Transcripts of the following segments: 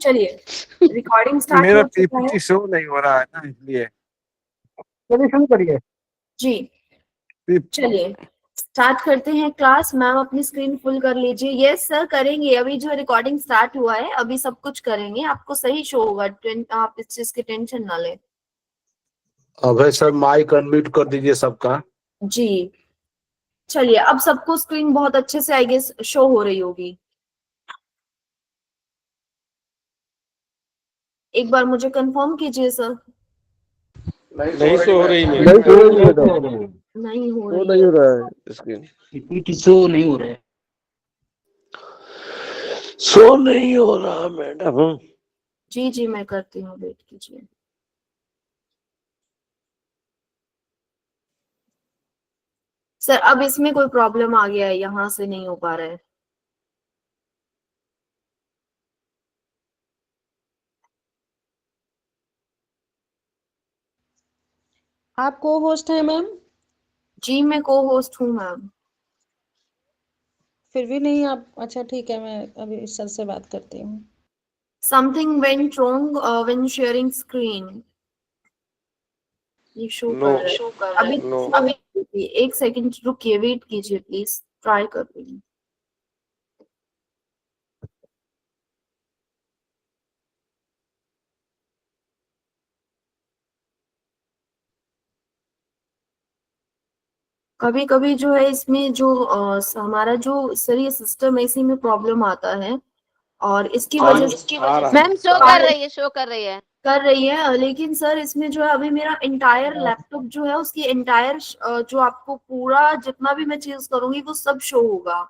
चलिए recording start मेरा हो चुका है। पीपीटी शो नहीं हो रहा है ना, इसलिए चलिए शुरू करिए। जी चलिए स्टार्ट करते हैं क्लास। मैम अपनी स्क्रीन फुल कर लीजिए। यस सर करेंगे, अभी जो रिकॉर्डिंग स्टार्ट हुआ है अभी सब कुछ करेंगे, आपको सही शो होगा, आप इस चीज की टेंशन ना लें। अभय सर माइक अनम्यूट कर दीजिए सबका। जी चलिए अब सबको स्क्रीन बहुत अच्छे से आई गेस शो हो रही होगी। एक बार मुझे कंफर्म कीजिए सर। नहीं शो हो रही नहीं शो हो रही है तो नहीं हो शो रही नहीं है। हो रहा है स्क्रीन। पीपीटी शो नहीं हो रहा है। शो नहीं हो रहा मैडम। जी जी मैं करती हूँ, वेट कीजिए। सर अब इसमें कोई प्रॉब्लम आ गया है, यहाँ से नहीं हो पा रहा है। आप को होस्ट है मैम? जी मैं को होस्ट हूँ मैम। फिर भी नहीं आप, अच्छा ठीक है, मैं अभी सर से बात करती हूँ। Something went wrong when sharing screen. ये शो No. कर रहा है No. अभी एक सेकंड रुकिए, वेट कीजिए प्लीज, ट्राई कर रही हूँ। कभी कभी जो है इसमें जो हमारा जो सर ये सिस्टम है इसी में प्रॉब्लम आता है और इसकी वजह से मैम शो कर रही है, शो कर रही है। लेकिन सर इसमें जो है अभी मेरा इंटायर लैपटॉप जो है उसकी इंटायर जो आपको पूरा जितना भी मैं चीज करूंगी वो सब शो होगा,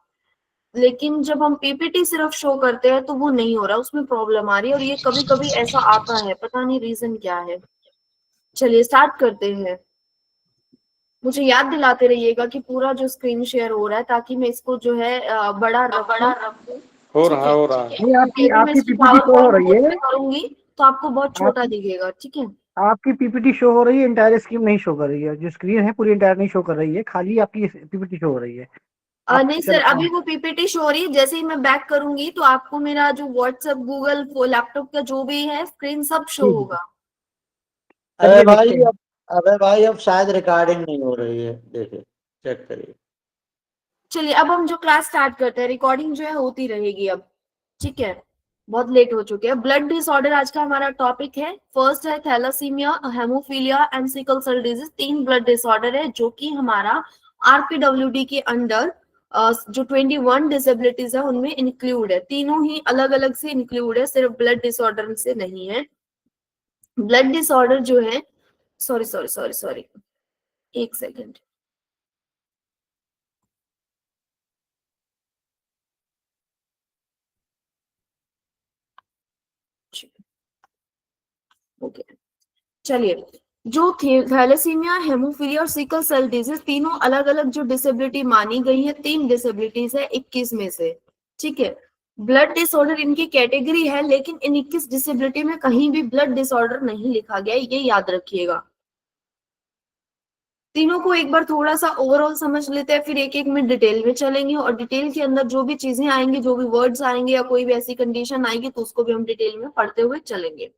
लेकिन जब हम पीपीटी सिर्फ शो करते हैं तो वो नहीं हो रहा, उसमें प्रॉब्लम आ रही है और ये कभी कभी ऐसा आता है, पता नहीं रीजन क्या है। चलिए स्टार्ट करते हैं। मुझे याद दिलाते रहिएगा कि पूरा जो स्क्रीन शेयर हो रहा है ताकि मैं इसको जो है बड़ा रखूं। हो रहा है। नहीं आपकी पीपीटी शो हो रही है, करूंगी तो आपको बहुत छोटा दिखेगा, ठीक है। आपकी पीपीटी शो हो रही है, इंटायर स्क्रीन नहीं शो कर रही है। जो स्क्रीन है पूरी इंटायर नहीं शो कर रही है, खाली आपकी पीपीटी शो हो रही है। नहीं सर अभी वो पीपीटी शो हो रही है, जैसे ही मैं बैक करूंगी तो आपको मेरा जो व्हाट्सएप गूगल लैपटॉप का जो भी है स्क्रीन सब शो होगा। अबे भाई अब शायद रिकॉर्डिंग नहीं हो रही है, देखिए चेक करिए। चलिए अब हम जो क्लास स्टार्ट करते हैं, रिकॉर्डिंग जो है होती रहेगी अब, ठीक है। बहुत लेट हो चुके हैं। ब्लड डिसऑर्डर आज का हमारा टॉपिक है। फर्स्ट है thalassemia, haemophilia and sickle cell disease. 3 blood disorder है जो कि हमारा आरपीडब्ल्यूडी के अंडर जो 21 डिसेबिलिटीज है उनमें इंक्लूड है। तीनों ही अलग अलग से इंक्लूड है, सिर्फ ब्लड डिसऑर्डर से नहीं है। ब्लड डिसऑर्डर जो है, सॉरी एक सेकेंड, ओके चलिए। जो थैलेसीमिया, हेमोफीलिया और सिकल सेल डिजीज तीनों अलग अलग जो डिसेबिलिटी मानी गई है, 3 डिसेबिलिटीज है 21 में से, ठीक है। ब्लड डिसऑर्डर इनकी कैटेगरी है, लेकिन इन 21 डिसेबिलिटी में कहीं भी ब्लड डिसऑर्डर नहीं लिखा गया, ये याद रखिएगा। तीनों को एक बार थोड़ा सा ओवरऑल समझ लेते हैं, फिर एक एक में डिटेल में चलेंगे और डिटेल के अंदर जो भी चीजें आएंगी, जो भी वर्ड्स आएंगे या कोई भी ऐसी कंडीशन आएगी तो उसको भी हम डिटेल में पढ़ते हुए चलेंगे।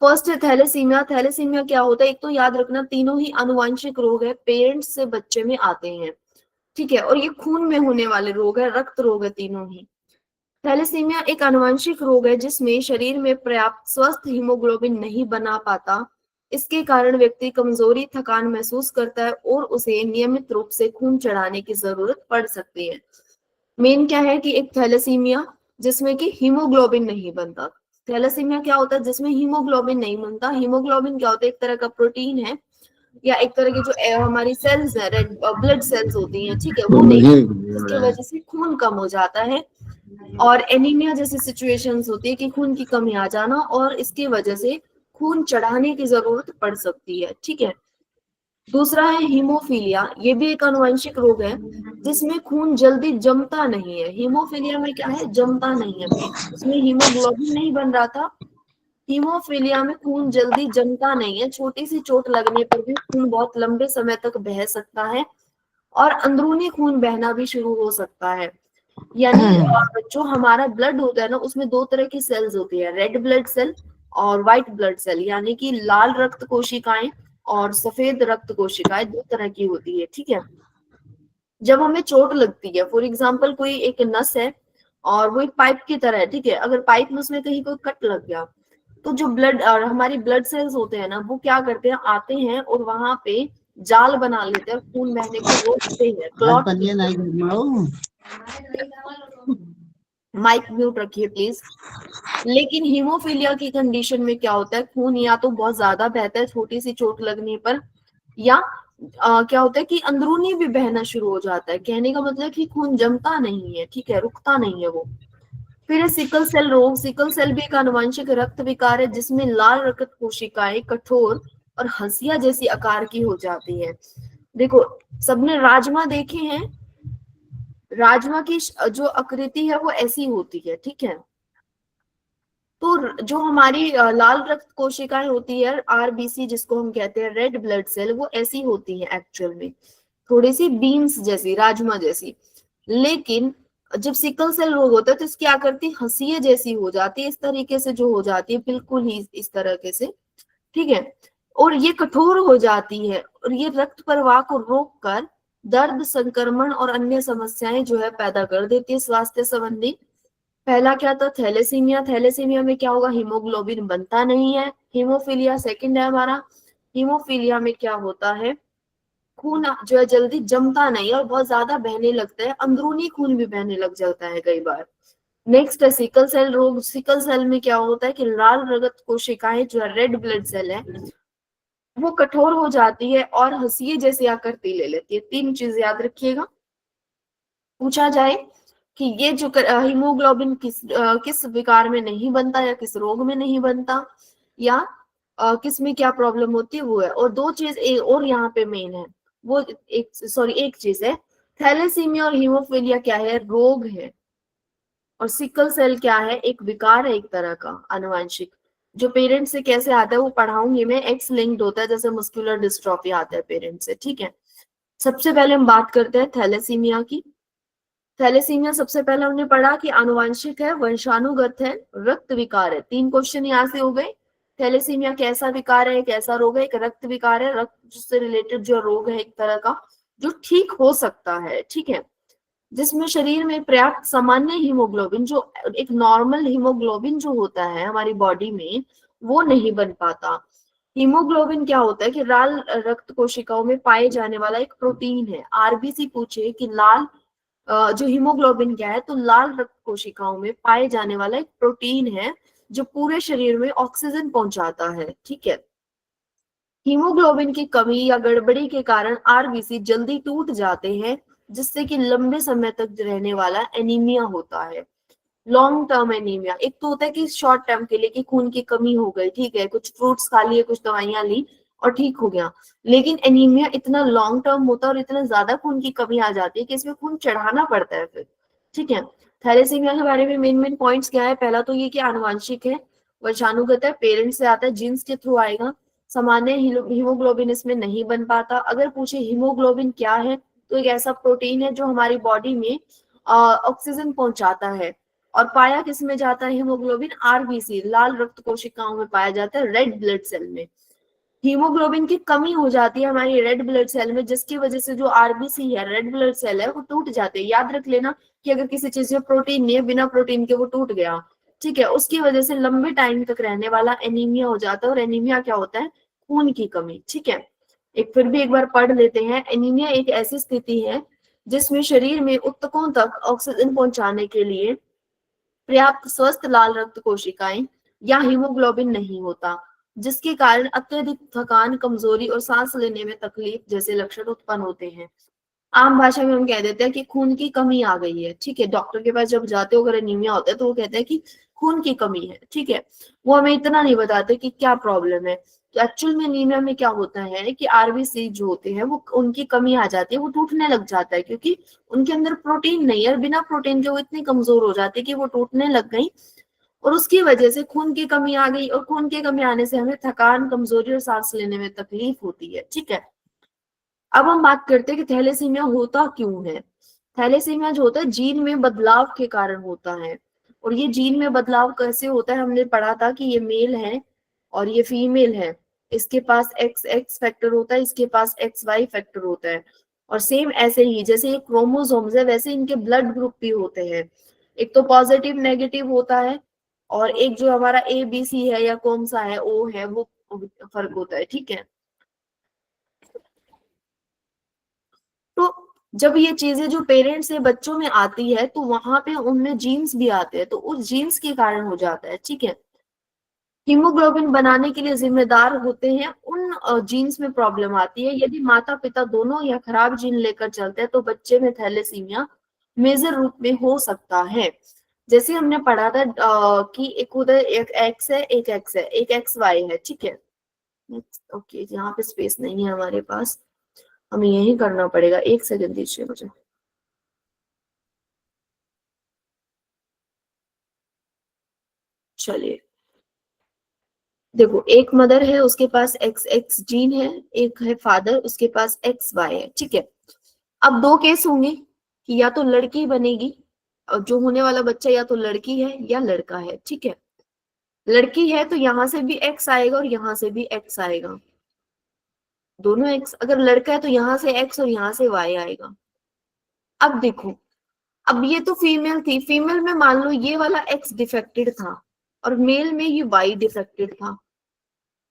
फर्स्ट है थैलेसीमिया। थैलेसीमिया क्या होता है, एक तो याद रखना तीनों ही आनुवंशिक रोग है, पेरेंट्स से बच्चे में आते हैं, ठीक है। और ये खून में होने वाले रोग है, रक्त रोग है तीनों ही। थैलेसीमिया एक आनुवंशिक रोग है जिसमें शरीर में पर्याप्त स्वस्थ हीमोग्लोबिन नहीं बना पाता। इसके कारण व्यक्ति कमजोरी, थकान महसूस करता है और उसे नियमित रूप से खून चढ़ाने की जरूरत पड़ सकती है। मेन क्या है कि एक थैलेसीमिया जिसमें कि हीमोग्लोबिन नहीं बनता। थैलेसीमिया क्या होता है जिसमें हीमोग्लोबिन नहीं बनता। हीमोग्लोबिन क्या होता है, एक तरह का प्रोटीन है या एक तरह की जो हमारी सेल्स है, रेड ब्लड सेल्स होती हैं, ठीक है, वो नहीं, इसकी वजह से खून कम हो जाता है। और एनीमिया जैसी सिचुएशंस होती है कि खून की कमी आ जाना और इसकी वजह से खून चढ़ाने की जरूरत पड़ सकती है, ठीक है। दूसरा है हीमोफीलिया, ये भी एक आनुवंशिक रोग है जिसमें खून जल्दी जमता नहीं है। हीमोफीलिया में क्या है, जमता नहीं है, उसमें हीमोग्लोबिन नहीं बन रहा था। हीमोफीलिया में खून जल्दी जमता नहीं है, छोटी सी चोट लगने पर भी खून बहुत लंबे समय तक बह सकता है और अंदरूनी खून बहना भी शुरू हो सकता है। यानी जो हमारा ब्लड होता है ना, उसमें दो तरह की सेल्स होती है, रेड ब्लड सेल और व्हाइट ब्लड सेल, यानी कि लाल रक्त कोशिकाएं और सफेद रक्त कोशिकाएं दो तरह की होती है, ठीक है। जब हमें चोट लगती है, फॉर एग्जाम्पल कोई एक नस है और वो एक पाइप की तरह है, ठीक है, अगर पाइप में उसमें कहीं कोई कट लग गया तो जो ब्लड और हमारी ब्लड सेल्स होते हैं ना, वो क्या करते हैं, आते हैं और वहां पे जाल बना लेते हैं, खून बहने को रोकते हैं, क्लॉट। माइक म्यूट रखिए प्लीज। लेकिन हीमोफीलिया की कंडीशन में क्या होता है, खून या तो बहुत ज्यादा बहता है छोटी सी चोट लगने पर, या क्या होता है कि अंदरूनी भी बहना शुरू हो जाता है। कहने का मतलब कि खून जमता नहीं है, ठीक है, रुकता नहीं है वो। फिर है सिकल सेल रोग। सिकल सेल भी एक आनुवंशिक रक्त विकार है जिसमें लाल रक्त कोशिकाएं कठोर और हंसिया जैसी आकार की हो जाती है। देखो, सबने राजमा देखे हैं, राजमा की जो आकृति है वो ऐसी होती है, ठीक है। तो जो हमारी लाल रक्त कोशिकाएं होती है, आरबीसी जिसको हम कहते हैं, रेड ब्लड सेल, वो ऐसी होती है एक्चुअल में, थोड़ी सी बीन्स जैसी, राजमा जैसी। लेकिन जब सिकल सेल रोग होता है तो इसकी आकृति हंसिये जैसी हो जाती है, इस तरीके से जो हो जाती है, बिल्कुल ही इस तरीके से, ठीक है। और ये कठोर हो जाती है और ये रक्त प्रवाह को रोककर दर्द, संक्रमण और अन्य समस्याएं जो है पैदा कर देती है स्वास्थ्य संबंधी। पहला क्या था, थैलेसीमिया। थैलेसीमिया में क्या होगा, हीमोग्लोबिन बनता नहीं है। हीमोफीलिया सेकंड है हमारा। हीमोफीलिया में क्या होता है, खून जो है जल्दी जमता नहीं और बहुत ज्यादा बहने लगता है, अंदरूनी खून भी बहने लग जाता है कई बार। नेक्स्ट है सिकल सेल रोग। सिकल सेल में क्या होता है कि लाल रक्त कोशिकाएं जो है, रेड ब्लड सेल है, वो कठोर हो जाती है और हंसिये जैसी आकृति ले लेती है। तीन चीज याद रखिएगा। पूछा जाए कि ये जो हीमोग्लोबिन किस विकार में नहीं बनता या किस रोग में नहीं बनता, या किस में क्या प्रॉब्लम होती है, वो है। और दो चीज और यहाँ पे मेन है, वो एक चीज है, थैलेसीमिया और हीमोफीलिया क्या है, रोग है, और सिकल सेल क्या है, एक विकार है, एक तरह का आनुवंशिक, जो पेरेंट्स से कैसे आता है वो पढ़ाऊंगी मैं। एक्स लिंक्ड होता है, जैसे मस्कुलर डिस्ट्रॉफी आता है पेरेंट्स से, ठीक है। सबसे पहले हम बात करते हैं थैलेसीमिया की। थैलेसीमिया सबसे पहले हमने पढ़ा कि आनुवंशिक है, वंशानुगत है, रक्त विकार है। तीन क्वेश्चन यहाँ से हो गए। थैलेसीमिया कैसा विकार है, कैसा रोग है, एक रक्त विकार है, रक्त से रिलेटेड जो रोग है एक तरह का, जो ठीक हो सकता है, ठीक है, जिसमें शरीर में पर्याप्त सामान्य हीमोग्लोबिन, जो एक नॉर्मल हीमोग्लोबिन जो होता है हमारी बॉडी में, वो नहीं बन पाता। हीमोग्लोबिन क्या होता है कि लाल रक्त कोशिकाओं में पाए जाने वाला एक प्रोटीन है। आरबीसी पूछे कि लाल जो हीमोग्लोबिन क्या है, तो लाल रक्त कोशिकाओं में पाए जाने वाला एक प्रोटीन है जो पूरे शरीर में ऑक्सीजन पहुंचाता है, ठीक है। हीमोग्लोबिन की कमी या गड़बड़ी के कारण आरबीसी जल्दी टूट जाते हैं, जिससे कि लंबे समय तक रहने वाला एनीमिया होता है। लॉन्ग टर्म एनीमिया, एक तो होता है कि शॉर्ट टर्म के लिए कि खून की कमी हो गई, ठीक है, कुछ फ्रूट्स खा लिए, कुछ दवाइयां ली और ठीक हो गया। लेकिन एनीमिया इतना लॉन्ग टर्म होता है और इतना ज्यादा खून की कमी आ जाती है कि इसमें खून चढ़ाना पड़ता है फिर, ठीक है। थैलेसीमिया के बारे में मेन पॉइंट्स क्या है, पहला तो ये कि आनुवंशिक है, वंशानुगत है, पेरेंट्स से आता है, जीन्स के थ्रू आएगा। सामान्य हीमोग्लोबिन इसमें नहीं बन पाता। अगर पूछे हीमोग्लोबिन क्या है, तो एक ऐसा प्रोटीन है जो हमारी बॉडी में ऑक्सीजन पहुंचाता है। और पाया किस में जाता है हीमोग्लोबिन, आरबीसी, लाल रक्त कोशिकाओं में पाया जाता है, रेड ब्लड सेल में। हीमोग्लोबिन की कमी हो जाती है हमारी रेड ब्लड सेल में, जिसकी वजह से जो आरबीसी है, रेड ब्लड सेल है, वो टूट जाते हैं। याद रख लेना कि अगर किसी चीज में प्रोटीन नहीं है, बिना प्रोटीन के वो टूट गया, ठीक है, उसकी वजह से लंबे टाइम तक रहने वाला एनीमिया हो जाता है। और एनीमिया क्या होता है, खून की कमी, ठीक है। फिर भी एक बार पढ़ लेते हैं। एनीमिया एक ऐसी स्थिति है जिसमें शरीर में ऊतकों तक ऑक्सीजन पहुंचाने के लिए पर्याप्त स्वस्थ लाल रक्त कोशिकाएं या हीमोग्लोबिन नहीं होता, जिसके कारण अत्यधिक थकान, कमजोरी और सांस लेने में तकलीफ जैसे लक्षण उत्पन्न होते हैं। आम भाषा में हम कह देते हैं कि खून की कमी आ गई है, ठीक है। डॉक्टर के पास जब जाते हो, अगर एनीमिया होता है तो वो कहते हैं कि खून की कमी है, ठीक है। वो हमें इतना नहीं बताते कि क्या प्रॉब्लम है। तो एक्चुअल में एनीमिया में क्या होता है कि आरबीसी जो होते हैं वो उनकी कमी आ जाती है, वो टूटने लग जाता है, क्योंकि उनके अंदर प्रोटीन नहीं है, और बिना प्रोटीन के वो इतनी कमजोर हो जाती है कि वो टूटने लग गई, और उसकी वजह से खून की कमी आ गई। और खून की कमी आने से हमें थकान, कमजोरी और सांस लेने में तकलीफ होती है, ठीक है। अब हम बात करते हैं कि थैलेसीमिया होता क्यों है। थैलेसीमिया जो होता है जीन में बदलाव के कारण होता है। और ये जीन में बदलाव कैसे होता है, हमने पढ़ा था कि ये मेल है और ये फीमेल है, इसके पास XX फैक्टर होता है, इसके पास XY फैक्टर होता है। और सेम ऐसे ही जैसे ये क्रोमोसोम्स है वैसे इनके ब्लड ग्रुप भी होते हैं, एक तो पॉजिटिव नेगेटिव होता है और एक जो हमारा ABC है या कौन सा है O है वो फर्क होता है, ठीक है। तो जब ये चीजें जो पेरेंट्स से बच्चों में आती है तो वहां पे उनमें जीन्स भी आते हैं, तो उस जीन्स के कारण हो जाता है, ठीक है। हीमोग्लोबिन बनाने के लिए जिम्मेदार होते हैं उन जीन्स में प्रॉब्लम आती है। यदि माता पिता दोनों या खराब जीन लेकर चलते हैं तो बच्चे में थैलेसीमिया मेजर रूप में हो सकता है। जैसे हमने पढ़ा था कि एक उधर एक X है, एक X है, एक XY है, ठीक है। ओके, यहाँ पे स्पेस नहीं है हमारे पास, हमें यही करना पड़ेगा। 1 सेकंड दीजिए मुझे। चलिए देखो, एक मदर है उसके पास XX जीन है, एक है फादर उसके पास XY है, ठीक है। अब दो केस होंगे कि या तो लड़की बनेगी और जो होने वाला बच्चा या तो लड़की है या लड़का है, ठीक है। लड़की है तो यहाँ से भी X आएगा और यहाँ से भी X आएगा, दोनों X। अगर लड़का है तो यहाँ से X और यहाँ से Y आएगा। अब देखो, अब ये तो फीमेल थी, फीमेल में मान लो ये वाला X डिफेक्टेड था और मेल में ये Y डिफेक्टेड था।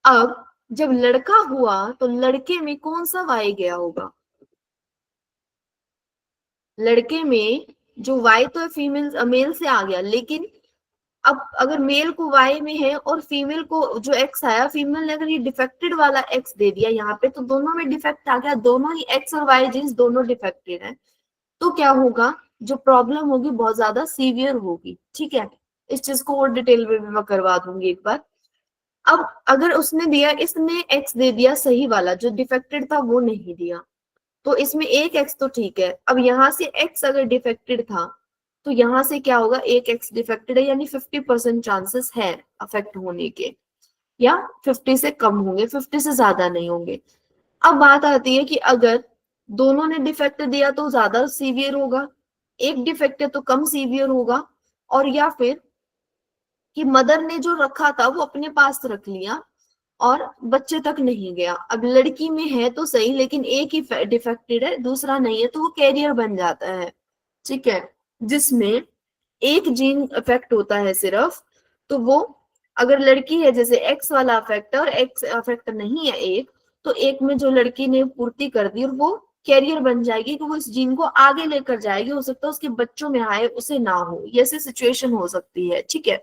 अब जब लड़का हुआ तो लड़के में कौन सा Y गया होगा? लड़के में जो Y तो है फीमेल मेल से आ गया, लेकिन अब अगर मेल को Y में है और फीमेल को जो X आया, फीमेल ने अगर ये डिफेक्टेड वाला X दे दिया यहाँ पे तो दोनों में डिफेक्ट आ गया, दोनों ही X और Y जीन्स दोनों डिफेक्टेड है। तो क्या होगा, जो प्रॉब्लम होगी बहुत ज्यादा सीवियर होगी, ठीक है। इस चीज को और डिटेल में भी मैं करवा दूंगी एक बार। अब अगर उसने दिया, इसने X दे दिया सही वाला, जो डिफेक्टेड था वो नहीं दिया, तो इसमें एक X तो ठीक है। अब यहाँ से X अगर डिफेक्टेड था तो यहाँ से क्या होगा, एक X डिफेक्टेड है, यानी 50% चांसेस है अफेक्ट होने के, या 50 से कम होंगे, 50 से ज्यादा नहीं होंगे। अब बात आती है कि अगर दोनों ने डिफेक्ट दिया तो ज्यादा सीवियर होगा, एक डिफेक्ट है तो कम सीवियर होगा, और या फिर कि मदर ने जो रखा था वो अपने पास रख लिया और बच्चे तक नहीं गया। अब लड़की में है तो सही, लेकिन एक ही डिफेक्टेड है दूसरा नहीं है, तो वो कैरियर बन जाता है, ठीक है, जिसमें एक जीन अफेक्ट होता है सिर्फ। तो वो अगर लड़की है जैसे X वाला अफेक्ट और X अफेक्ट नहीं है एक, तो एक में जो लड़की ने पूर्ति कर दी और वो कैरियर बन जाएगी कि वो इस जीन को आगे लेकर जाएगी, हो सकता है उसके बच्चों में आए उसे ना हो, ये ऐसी सिचुएशन हो सकती है, ठीक है।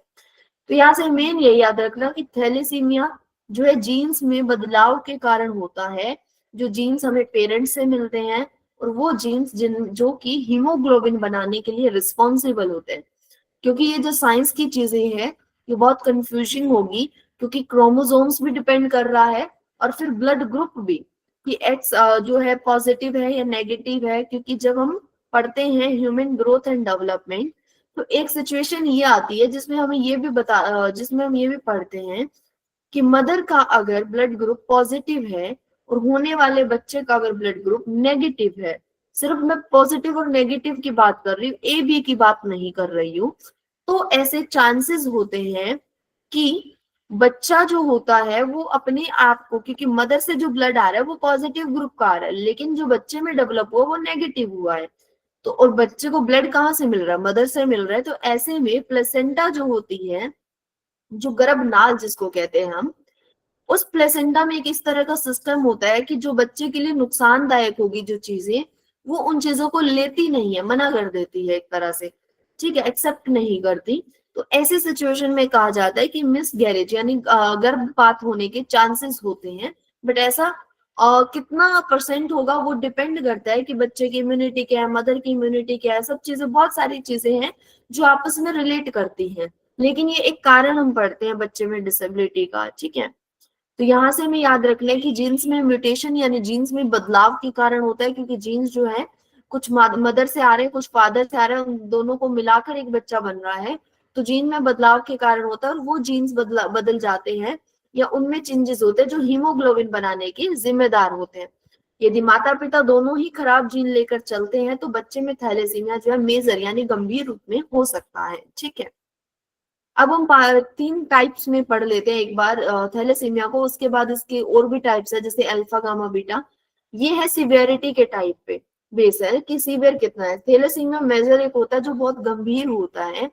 तो यहाँ से मेन ये याद रखना कि थैलेसीमिया जो है जीन्स में बदलाव के कारण होता है, जो जीन्स हमें पेरेंट्स से मिलते हैं और वो जीन्स जो कि हीमोग्लोबिन बनाने के लिए रिस्पॉन्सिबल होते हैं। क्योंकि ये जो साइंस की चीजें हैं ये बहुत कंफ्यूजिंग होगी, क्योंकि क्रोमोसोम्स भी डिपेंड कर रहा है और फिर ब्लड ग्रुप भी, कि X जो है पॉजिटिव है या नेगेटिव है। क्योंकि जब हम पढ़ते हैं ह्यूमन ग्रोथ एंड डेवलपमेंट, तो एक सिचुएशन ये आती है जिसमें हमें ये भी जिसमें हम ये भी पढ़ते हैं कि मदर का अगर ब्लड ग्रुप पॉजिटिव है और होने वाले बच्चे का अगर ब्लड ग्रुप नेगेटिव है, सिर्फ मैं पॉजिटिव और नेगेटिव की बात कर रही हूँ, AB की बात नहीं कर रही हूँ, तो ऐसे चांसेस होते हैं कि बच्चा जो होता है वो अपने आप को, क्योंकि मदर से जो ब्लड आ रहा है वो पॉजिटिव ग्रुप का आ रहा है, लेकिन जो बच्चे में डेवलप हुआ वो नेगेटिव हुआ है, तो और बच्चे को ब्लड कहाँ से मिल रहा है, मदर से मिल रहा है। तो ऐसे में प्लेसेंटा जो होती है, जो गर्भनाल जिसको कहते हैं हम, उस प्लेसेंटा में एक इस तरह का सिस्टम होता है कि जो बच्चे के लिए नुकसानदायक होगी जो चीजें, वो उन चीजों को लेती नहीं है, मना कर देती है एक तरह से, ठीक है, एक्सेप्ट नहीं करती। तो ऐसी सिचुएशन में कहा जाता है कि मिस गैरेज यानी गर्भपात होने के चांसेस होते हैं। बट ऐसा कितना परसेंट होगा वो डिपेंड करता है कि बच्चे की इम्यूनिटी क्या है, मदर की इम्यूनिटी क्या है, सब चीजें, बहुत सारी चीजें हैं जो आपस में रिलेट करती हैं। लेकिन ये एक कारण हम पढ़ते हैं बच्चे में डिसेबिलिटी का, ठीक है। तो यहाँ से हमें याद रख लें कि जीन्स में म्यूटेशन यानी जीन्स में बदलाव के कारण होता है, क्योंकि जीन्स जो है कुछ मदर से आ रहे हैं कुछ फादर से आ रहे हैं, उन दोनों को मिलाकर एक बच्चा बन रहा है, तो जीन में बदलाव के कारण होता है और वो जीन्स बदल जाते हैं या उनमें चेंजेस होते हैं जो हीमोग्लोबिन बनाने के जिम्मेदार होते हैं। यदि माता पिता दोनों ही खराब जीन लेकर चलते हैं तो बच्चे में थैलेसीमिया जो है मेजर यानी गंभीर रूप में हो सकता है। ठीक है, अब हम 3 टाइप्स में पढ़ लेते हैं एक बार थैलेसीमिया को, उसके बाद इसके और भी टाइप्स है जैसे अल्फा गामा बीटा। ये है सिवियरिटी के टाइप पे बेस है कि सीवियर कितना है। थैलेसीमिया मेजर एक होता है जो बहुत गंभीर होता है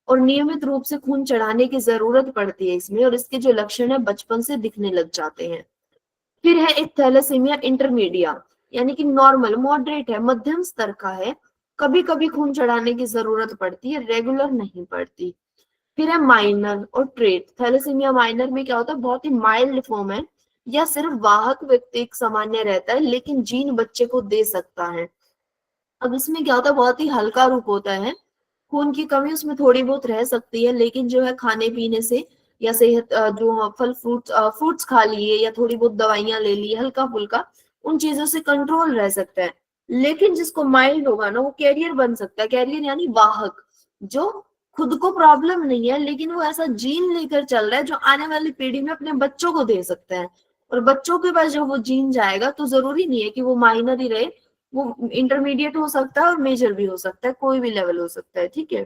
और नियमित रूप से खून चढ़ाने की जरूरत पड़ती है इसमें, और इसके जो लक्षण है बचपन से दिखने लग जाते हैं। फिर है एक थैलेसीमिया इंटरमीडिया यानी कि नॉर्मल मॉडरेट है, मध्यम स्तर का है, कभी कभी खून चढ़ाने की जरूरत पड़ती है, रेगुलर नहीं पड़ती। फिर है माइनर और ट्रेट। थैलेसीमिया माइनर में क्या होता है, बहुत ही माइल्ड फॉर्म है या सिर्फ वाहक व्यक्ति सामान्य रहता है लेकिन जीन बच्चे को दे सकता है। अब इसमें क्या होता है, बहुत ही हल्का रूप होता है, खून की कमी उसमें थोड़ी बहुत रह सकती है लेकिन जो है खाने पीने से या सेहत जो फल फ्रूट्स खा लिए या थोड़ी बहुत दवाइयां ले ली हल्का फुल्का, उन चीजों से कंट्रोल रह सकता है। लेकिन जिसको माइल्ड होगा ना वो कैरियर बन सकता है, कैरियर यानी वाहक, जो खुद को प्रॉब्लम नहीं है लेकिन वो ऐसा जीन लेकर चल रहा है जो आने वाली पीढ़ी में अपने बच्चों को दे सकता है। और बच्चों के पास जब वो जीन जाएगा तो जरूरी नहीं है कि वो माइनर ही रहे, वो इंटरमीडिएट हो सकता है और मेजर भी हो सकता है, कोई भी लेवल हो सकता है। ठीक है,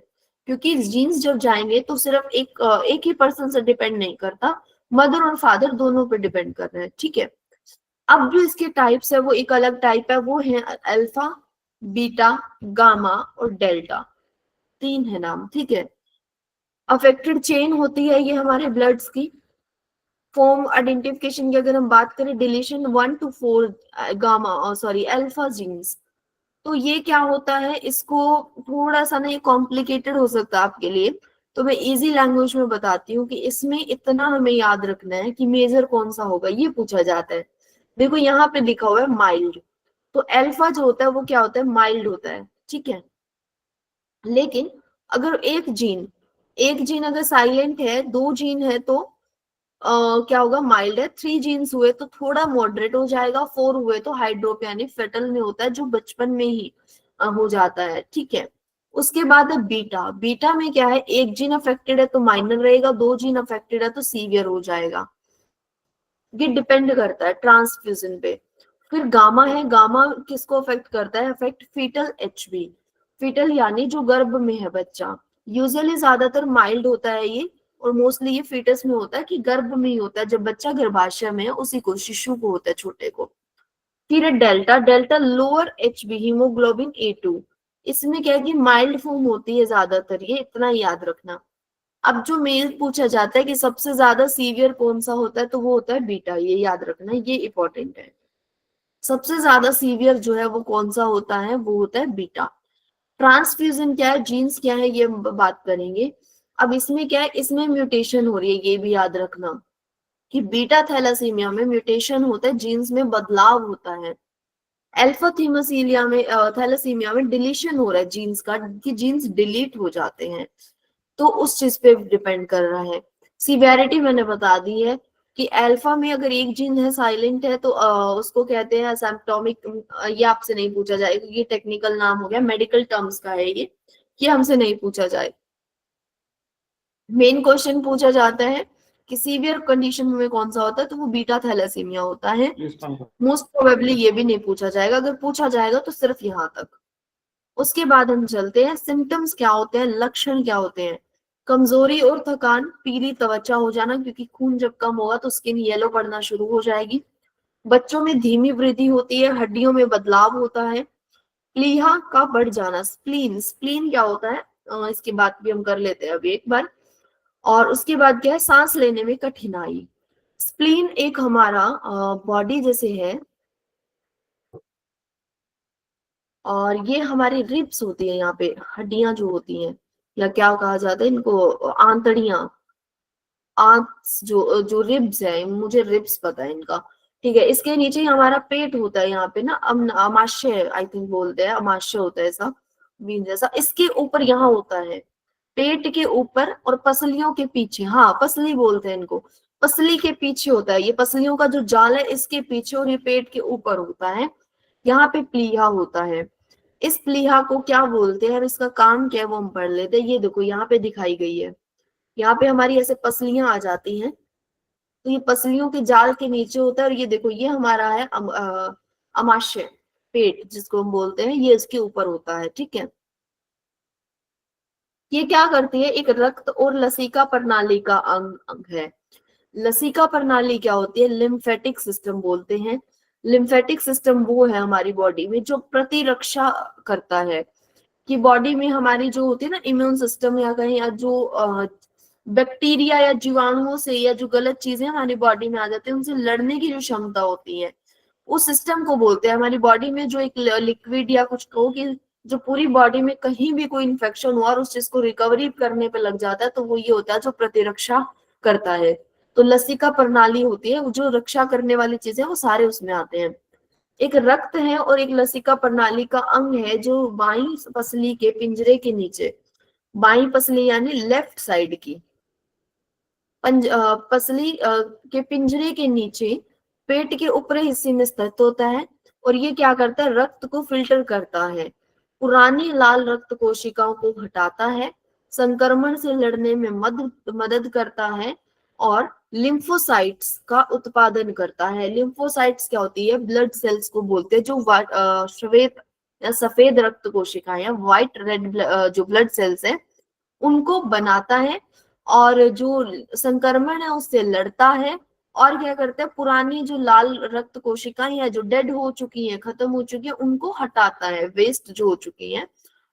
क्योंकि जीन्स जब जाएंगे तो सिर्फ एक ही पर्सन से डिपेंड नहीं करता, मदर और फादर दोनों पे डिपेंड कर रहे हैं। ठीक है, अब जो इसके टाइप्स है वो एक अलग टाइप है, वो है अल्फा, बीटा, गामा और डेल्टा, 3 है नाम। ठीक है, अफेक्टेड चेन होती है ये हमारे ब्लड्स की। फॉर्म आइडेंटिफिकेशन की अगर हम बात करें, deletion 1 to 4 gamma sorry alpha genes, तो ये क्या होता है, इसको थोड़ा सा ना ये कॉम्प्लिकेटेड हो सकता है आपके लिए, तो मैं इजी लैंग्वेज में बताती हूँ कि इसमें इतना हमें याद रखना है कि मेजर कौन सा होगा, ये पूछा जाता है। देखो यहाँ पे लिखा हुआ है माइल्ड, तो अल्फा जो होता है वो क्या होता है, माइल्ड होता है। ठीक है, लेकिन अगर एक जीन अगर साइलेंट है, 2 जीन है तो क्या होगा, माइल्ड है। 3 जीन्स हुए तो थोड़ा मॉडरेट हो जाएगा, 4 हुए तो हाइड्रोप यानी फेटल में होता है जो बचपन में ही हो जाता है। ठीक है, उसके बाद है बीटा। बीटा में क्या है, 1 जीन अफेक्टेड है तो माइनर रहेगा, 2 जीन अफेक्टेड है तो सीवियर हो जाएगा। ये डिपेंड करता है ट्रांसफ्यूजन पे। फिर गामा है, गामा किसको अफेक्ट करता है, अफेक्ट फीटल एचबी, फीटल यानी जो गर्भ में है बच्चा। यूजुअली ज्यादातर माइल्ड होता है ये, और मोस्टली ये फीटस में होता है कि गर्भ में ही होता है, जब बच्चा गर्भाशय में है उसी को, शिशु को होता है, छोटे को। फिर है delta. Delta lower HB haemoglobin A2, इसमें क्या है कि माइल्ड फॉर्म होती है ज्यादातर, ये इतना याद रखना। अब जो मेल पूछा जाता है कि सबसे ज्यादा सीवियर कौन सा होता है, तो वो होता है बीटा, ये याद रखना, ये इंपॉर्टेंट है। सबसे ज्यादा सीवियर जो है वो कौन सा होता है, वो होता है बीटा। ट्रांसफ्यूजन क्या है, जीन्स क्या है, ये बात करेंगे। अब इसमें क्या है, इसमें म्यूटेशन हो रही है, ये भी याद रखना कि बीटा थैलेसीमिया में म्यूटेशन होता है, जीन्स में बदलाव होता है। अल्फा थीमोसीलिया में थैलेसीमिया में डिलीशन हो रहा है जीन्स का, कि जीन्स डिलीट हो जाते हैं, तो उस चीज पे डिपेंड कर रहा है। सिवियरिटी मैंने बता दी है कि अल्फा में अगर 1 जीन है साइलेंट है तो उसको कहते हैं सिम्प्टोमिक, ये आपसे नहीं पूछा जाएगा, ये टेक्निकल नाम हो गया, मेडिकल टर्म्स का है ये हमसे नहीं पूछा जाए। मेन क्वेश्चन पूछा जाता है कि सीवियर कंडीशन में कौन सा होता है, तो वो बीटा थैलेसीमिया होता है। मोस्ट प्रोबेबली ये भी नहीं पूछा जाएगा, अगर पूछा जाएगा तो सिर्फ यहाँ तक। उसके बाद हम चलते हैं, सिम्टम्स क्या होते हैं, लक्षण क्या होते हैं। कमजोरी और थकान, पीली त्वचा हो जाना, क्योंकि खून जब कम होगा तो स्किन येलो पड़ना शुरू हो जाएगी। बच्चों में धीमी वृद्धि होती है, हड्डियों में बदलाव होता है। प्लीहा का बढ़ जाना, स्प्लीन, स्प्लीन क्या होता है इसकी बात भी हम कर लेते हैं अभी एक बार। और उसके बाद क्या है, सांस लेने में कठिनाई। स्प्लीन एक हमारा बॉडी जैसे है, और ये हमारी रिब्स होती है, यहाँ पे हड्डियां जो होती हैं, या क्या कहा जाता है इनको, आंतड़ियां, जो जो रिब्स है, मुझे रिब्स पता है इनका। ठीक है, इसके नीचे ही हमारा पेट होता है, यहाँ पे ना अमाशय आई थिंक बोलते हैं, अमाशय होता है ऐसा बीन जैसा, इसके ऊपर यहाँ होता है, पेट के ऊपर और पसलियों के पीछे, हाँ पसली बोलते हैं इनको, पसली के पीछे होता है, ये पसलियों का जो जाल है इसके पीछे, और ये पेट के ऊपर होता है, यहाँ पे प्लीहा होता है। इस प्लीहा को क्या बोलते हैं और इसका काम क्या है वो हम पढ़ लेते हैं। ये देखो यहाँ पे दिखाई गई है, यहाँ पे हमारी ऐसे पसलियां आ जाती हैं, तो ये पसलियों के जाल के नीचे होता है, और ये देखो ये हमारा है अमाशय पेट जिसको हम बोलते हैं, ये इसके ऊपर होता है, ठीक है। ये क्या करती है, एक रक्त और लसिका प्रणाली का अंग है। लसिका प्रणाली क्या होती है, लिम्फेटिक सिस्टम बोलते हैं। लिम्फेटिक सिस्टम वो है हमारी बॉडी में जो प्रतिरक्षा करता है, कि बॉडी में हमारी जो होती है ना इम्यून सिस्टम, या कहीं या जो बैक्टीरिया या जीवाणुओं से या जो गलत चीजें हमारी बॉडी में आ जाती है उनसे लड़ने की जो क्षमता होती है, उस सिस्टम को बोलते हैं। हमारी बॉडी में जो एक लिक्विड या कुछ कहो कि जो पूरी बॉडी में कहीं भी कोई इन्फेक्शन हुआ और उस चीज को रिकवरी करने पे लग जाता है, तो वो ये होता है जो प्रतिरक्षा करता है। तो लसिका प्रणाली होती है, जो रक्षा करने वाली चीजें वो सारे उसमें आते हैं। एक रक्त है और एक लसिका प्रणाली का अंग है जो बाईं पसली के पिंजरे के नीचे, बाईं पसली यानी लेफ्ट साइड की पसली के पिंजरे के नीचे पेट के ऊपरी हिस्से में स्थित होता है। और ये क्या करता है, रक्त को फिल्टर करता है, पुरानी लाल रक्त कोशिकाओं को हटाता है, संक्रमण से लड़ने में मदद करता है और लिम्फोसाइट्स का उत्पादन करता है। लिम्फोसाइट्स क्या होती है, ब्लड सेल्स को बोलते हैं, जो श्वेत या सफेद रक्त कोशिकाएं या व्हाइट रेड जो ब्लड सेल्स है उनको बनाता है और जो संक्रमण है उससे लड़ता है। और क्या करता है, पुरानी जो लाल रक्त कोशिकाएं या जो डेड हो चुकी हैं, खत्म हो चुकी है, उनको हटाता है, वेस्ट जो हो चुकी है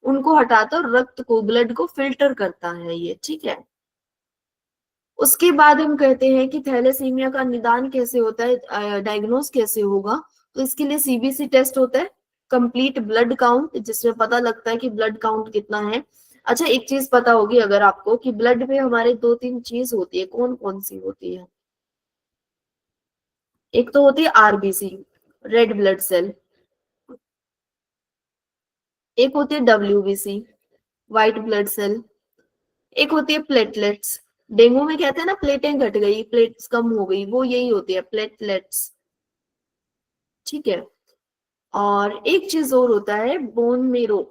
उनको हटाता है और रक्त को, ब्लड को फिल्टर करता है ये, ठीक है। उसके बाद हम कहते हैं कि थैलेसीमिया का निदान कैसे होता है, डायग्नोस कैसे होगा। तो इसके लिए सीबीसी टेस्ट होता है, कंप्लीट ब्लड काउंट, जिसमें पता लगता है कि ब्लड काउंट कितना है। अच्छा, एक चीज पता होगी अगर आपको कि ब्लड में हमारे 2-3 चीज होती है, कौन कौन सी होती है। एक तो होती है आरबीसी, रेड ब्लड सेल, एक होती है डब्ल्यूबीसी, व्हाइट ब्लड सेल, एक होती है प्लेटलेट्स। डेंगू में कहते हैं ना प्लेटें घट गई, प्लेट्स कम हो गई, वो यही होती है प्लेटलेट्स, ठीक है। और एक चीज और होता है bone marrow,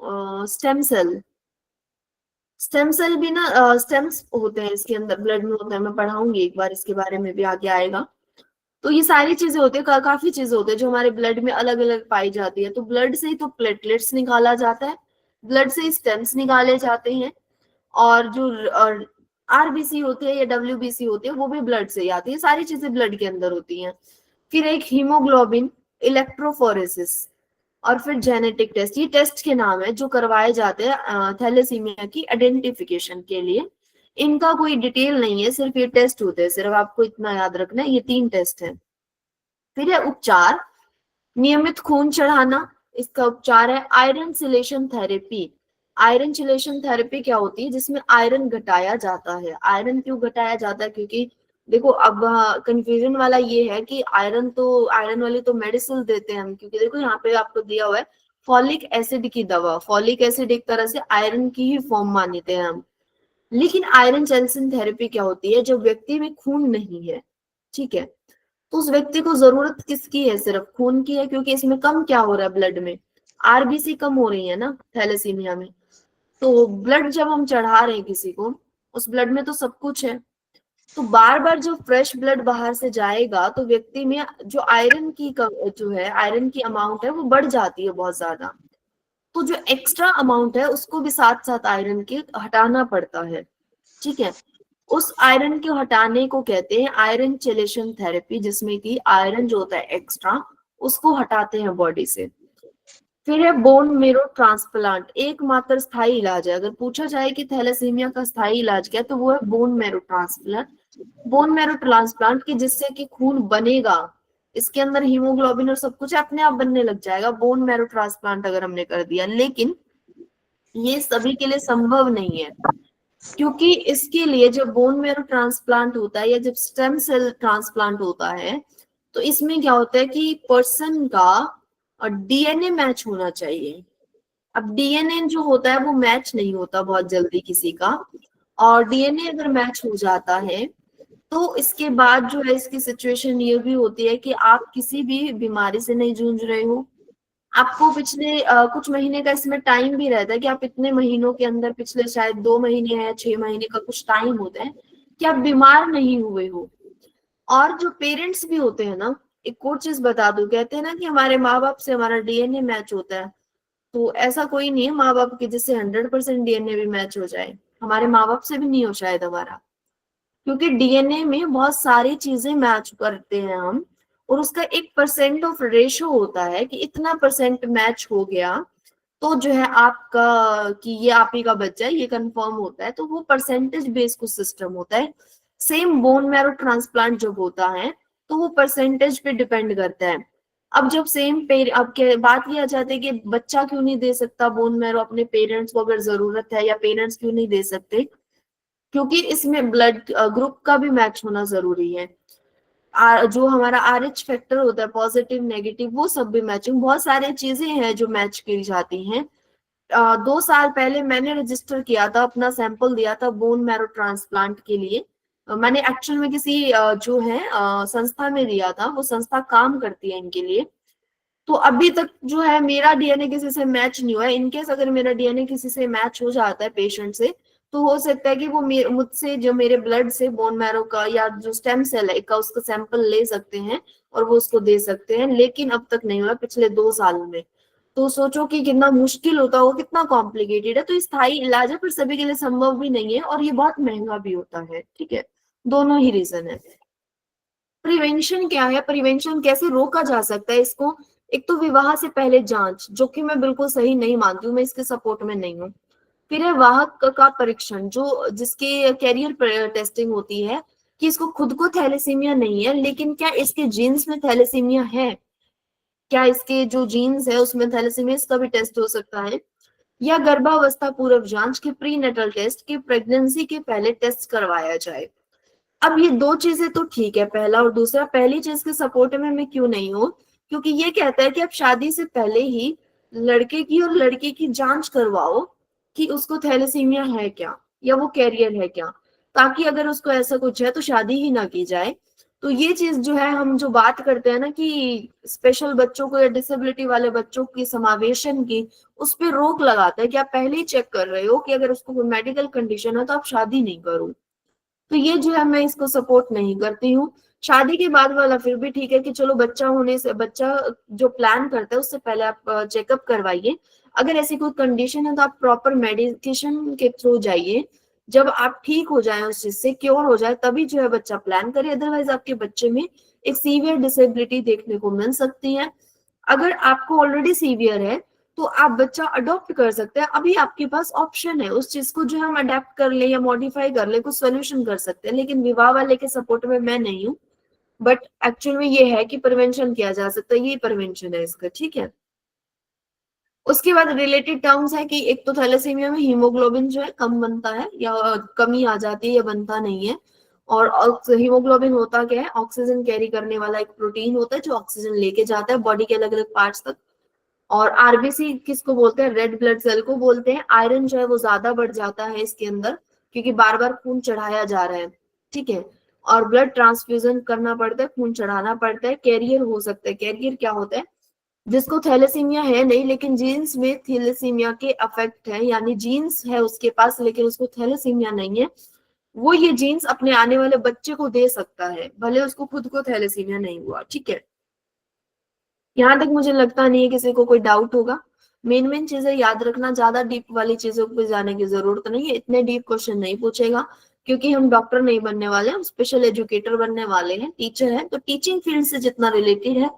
stem cell. Stem cell भी ना, स्टेम्स होते हैं इसके अंदर, ब्लड में होता है, मैं पढ़ाऊंगी एक बार इसके बारे में भी, आगे आएगा। तो ये सारी चीजें होती है, काफी चीजें होती है जो हमारे ब्लड में अलग अलग पाई जाती है। तो ब्लड से ही तो प्लेटलेट्स निकाला जाता है, ब्लड से ही स्टेम्स निकाले जाते हैं, और जो आरबीसी होती है या डब्ल्यूबीसी होती है वो भी ब्लड से ही आती है, सारी चीजें ब्लड के अंदर होती हैं। फिर एक हीमोग्लोबिन, इलेक्ट्रोफोरेसिस और फिर जेनेटिक टेस्ट, ये टेस्ट के नाम है जो करवाए जाते हैं थैलेसीमिया की आइडेंटिफिकेशन के लिए। इनका कोई डिटेल नहीं है, सिर्फ ये टेस्ट होते हैं, सिर्फ आपको इतना याद रखना है, ये 3 टेस्ट है। फिर है उपचार, नियमित खून चढ़ाना, इसका उपचार है iron chelation therapy. Iron chelation therapy क्या होती है, जिसमें आयरन घटाया जाता है। आयरन क्यों घटाया जाता है, क्योंकि देखो अब कंफ्यूजन वाला ये है कि आयरन वाली तो मेडिसिन देते हैं हम, क्योंकि देखो यहाँ पे आपको दिया हुआ है फॉलिक एसिड की दवा। फॉलिक एसिड एक तरह से आयरन की ही फॉर्म मानते हैं हम। लेकिन आयरन चिलेशन थेरेपी क्या होती है, जब व्यक्ति में खून नहीं है, ठीक है, तो उस व्यक्ति को जरूरत किसकी है, सिर्फ खून की है, क्योंकि इसमें कम क्या हो रहा है, ब्लड में आरबीसी कम हो रही है ना थैलेसीमिया में। तो ब्लड जब हम चढ़ा रहे हैं किसी को, उस ब्लड में तो सब कुछ है, तो बार बार जो फ्रेश ब्लड बाहर से जाएगा तो व्यक्ति में जो आयरन की जो है, आयरन की अमाउंट है वो बढ़ जाती है बहुत ज्यादा। तो जो एक्स्ट्रा अमाउंट है उसको भी साथ साथ आयरन के हटाना पड़ता है, ठीक है। उस आयरन को हटाने को कहते हैं आयरन चिलेशन थेरेपी, जिसमें कि आयरन जो होता है एक्स्ट्रा उसको हटाते हैं बॉडी से। फिर है बोन मेरो ट्रांसप्लांट, एकमात्र स्थायी इलाज है। अगर पूछा जाए कि थैलेसीमिया का स्थायी इलाज क्या है, तो वो है bone marrow transplant. Bone marrow transplant की जिससे कि खून बनेगा, इसके अंदर हीमोग्लोबिन और सब कुछ अपने आप बनने लग जाएगा, बोन मेरो ट्रांसप्लांट अगर हमने कर दिया। लेकिन ये सभी के लिए संभव नहीं है, क्योंकि इसके लिए जब बोन मेरो ट्रांसप्लांट होता है या जब स्टेम सेल ट्रांसप्लांट होता है, तो इसमें क्या होता है कि पर्सन का डीएनए मैच होना चाहिए। अब डीएनए जो होता है वो मैच नहीं होता बहुत जल्दी किसी का, और डीएनए अगर मैच हो जाता है तो इसके बाद जो है इसकी सिचुएशन ये भी होती है कि आप किसी भी बीमारी से नहीं जूझ रहे हो, आपको पिछले कुछ महीने का इसमें टाइम भी रहता है कि आप इतने महीनों के अंदर, पिछले शायद 2 महीने है 6 महीने का कुछ टाइम होता है कि आप बीमार नहीं हुए हो। और जो पेरेंट्स भी होते हैं ना, एक और चीज बता दूं, कहते हैं ना कि हमारे माँ बाप से हमारा डीएनए मैच होता है, तो ऐसा कोई नहीं है माँ बाप के जिससे 100% डीएनए भी मैच हो जाए। हमारे माँ बाप से भी नहीं हो शायद हमारा, क्योंकि डीएनए में बहुत सारी चीजें मैच करते हैं हम, और उसका एक परसेंट ऑफ रेशो होता है कि इतना परसेंट मैच हो गया तो जो है आपका कि ये आप ही का बच्चा है, ये कंफर्म होता है। तो वो परसेंटेज बेस्ड कुछ सिस्टम होता है। सेम बोन मैरो ट्रांसप्लांट जब होता है तो वो परसेंटेज पे डिपेंड करता है। अब जब सेम अब बात किया जाती है कि बच्चा क्यों नहीं दे सकता बोन मैरो अपने पेरेंट्स को अगर जरूरत है, या पेरेंट्स क्यों नहीं दे सकते, क्योंकि इसमें ब्लड ग्रुप का भी मैच होना जरूरी है। जो हमारा RH फैक्टर होता है, पॉजिटिव नेगेटिव, वो सब भी मैचिंग, बहुत सारी चीजें हैं जो मैच की जाती हैं। 2 साल पहले मैंने रजिस्टर किया था, अपना सैंपल दिया था बोन मैरो ट्रांसप्लांट के लिए। मैंने एक्चुअल में किसी जो है संस्था में दिया था, वो संस्था काम करती है इनके लिए। तो अभी तक जो है मेरा डीएनए किसी से मैच नहीं हुआ है। इनकेस अगर मेरा डीएनए किसी से मैच हो जाता है पेशेंट से, तो हो सकता है कि वो मुझसे जो मेरे ब्लड से बोन मैरो का या जो स्टेम सेल है का उसका सैंपल ले सकते हैं और वो उसको दे सकते हैं, लेकिन अब तक नहीं हुआ पिछले 2 सालों में। तो सोचो कि कितना मुश्किल होता हो, कितना कॉम्प्लिकेटेड है। तो स्थायी इलाज है पर सभी के लिए संभव भी नहीं है, और ये बहुत महंगा भी होता है। ठीक है, दोनों ही रीजन है। प्रिवेंशन क्या है, प्रिवेंशन कैसे रोका जा सकता है इसको? एक तो विवाह से पहले जांच, जो कि मैं बिल्कुल सही नहीं मानती हूँ, मैं इसके सपोर्ट में नहीं हूँ। फिर है वाहक का परीक्षण, जो जिसके कैरियर टेस्टिंग होती है कि इसको खुद को थैलेसीमिया नहीं है, लेकिन क्या इसके जीन्स में थैलेसीमिया है, क्या इसके जो जीन्स है उसमें थैलेसीमिया, इसका भी टेस्ट हो सकता है। या गर्भावस्था पूर्व जांच के प्रीनेटल टेस्ट की प्रेगनेंसी के पहले टेस्ट करवाया जाए। अब ये 2 चीजें तो ठीक है, पहला और दूसरा। पहली चीज के सपोर्ट में मैं क्यों नहीं हूँ, क्योंकि ये कहता है कि आप शादी से पहले ही लड़के की और लड़की की जांच करवाओ कि उसको थैलेसीमिया है क्या, या वो कैरियर है क्या, ताकि अगर उसको ऐसा कुछ है तो शादी ही ना की जाए। तो ये चीज जो है, हम जो बात करते हैं ना कि स्पेशल बच्चों को या डिसेबिलिटी वाले बच्चों की समावेशन की, उस पर रोक लगाता है कि आप पहले ही चेक कर रहे हो कि अगर उसको कोई मेडिकल कंडीशन है तो आप शादी नहीं करो। तो ये जो है मैं इसको सपोर्ट नहीं करती हूँ। शादी के बाद वाला फिर भी ठीक है कि चलो बच्चा होने से, बच्चा जो प्लान करता है उससे पहले आप चेकअप करवाइए। अगर ऐसी कोई कंडीशन है तो आप प्रॉपर मेडिकेशन के थ्रू जाइए। जब आप ठीक हो जाए, उस चीज से क्योर हो जाए, तभी जो है बच्चा प्लान करे। अदरवाइज आपके बच्चे में एक सीवियर डिसेबिलिटी देखने को मिल सकती है। अगर आपको ऑलरेडी सीवियर है तो आप बच्चा अडॉप्ट कर सकते हैं, अभी आपके पास ऑप्शन है। उस चीज को जो हम अडेप्ट कर ले या मॉडिफाई कर ले, कुछ सोल्यूशन कर सकते हैं। लेकिन विवाह वाले के सपोर्ट में मैं नहीं हूँ, बट एक्चुअल में ये है कि प्रिवेंशन किया जा सकता है, ये प्रिवेंशन है इसका। ठीक है, उसके बाद रिलेटेड टर्म्स है कि एक तो थैलेसीमिया में हीमोग्लोबिन जो है कम बनता है, या कमी आ जाती है, या बनता नहीं है। और हीमोग्लोबिन होता क्या है, ऑक्सीजन कैरी करने वाला एक प्रोटीन होता है जो ऑक्सीजन लेके जाता है बॉडी के अलग अलग पार्ट्स तक। और आरबीसी किसको बोलते हैं, रेड ब्लड सेल को बोलते हैं। आयरन जो है वो ज्यादा बढ़ जाता है इसके अंदर, क्योंकि बार बार खून चढ़ाया जा रहा है। ठीक है, और ब्लड ट्रांसफ्यूजन करना पड़ता है, खून चढ़ाना पड़ता है। कैरियर हो सकता है, कैरियर क्या होता है, जिसको थैलेसीमिया है नहीं लेकिन जीन्स में थैलेसीमिया के अफेक्ट है, यानी जीन्स है उसके पास लेकिन उसको थैलेसीमिया नहीं है, वो ये जीन्स अपने आने वाले बच्चे को दे सकता है, भले उसको खुद को थैलेसीमिया नहीं हुआ। ठीक है, यहाँ तक मुझे लगता नहीं है किसी को कोई डाउट होगा। मेन चीजें याद रखना, ज्यादा डीप वाली चीजों पे जाने की जरूरत नहीं है। इतने डीप क्वेश्चन नहीं पूछेगा, क्योंकि हम डॉक्टर नहीं बनने वाले, हम स्पेशल एजुकेटर बनने वाले हैं, टीचर हैं। तो टीचिंग फील्ड से जितना रिलेटेड है,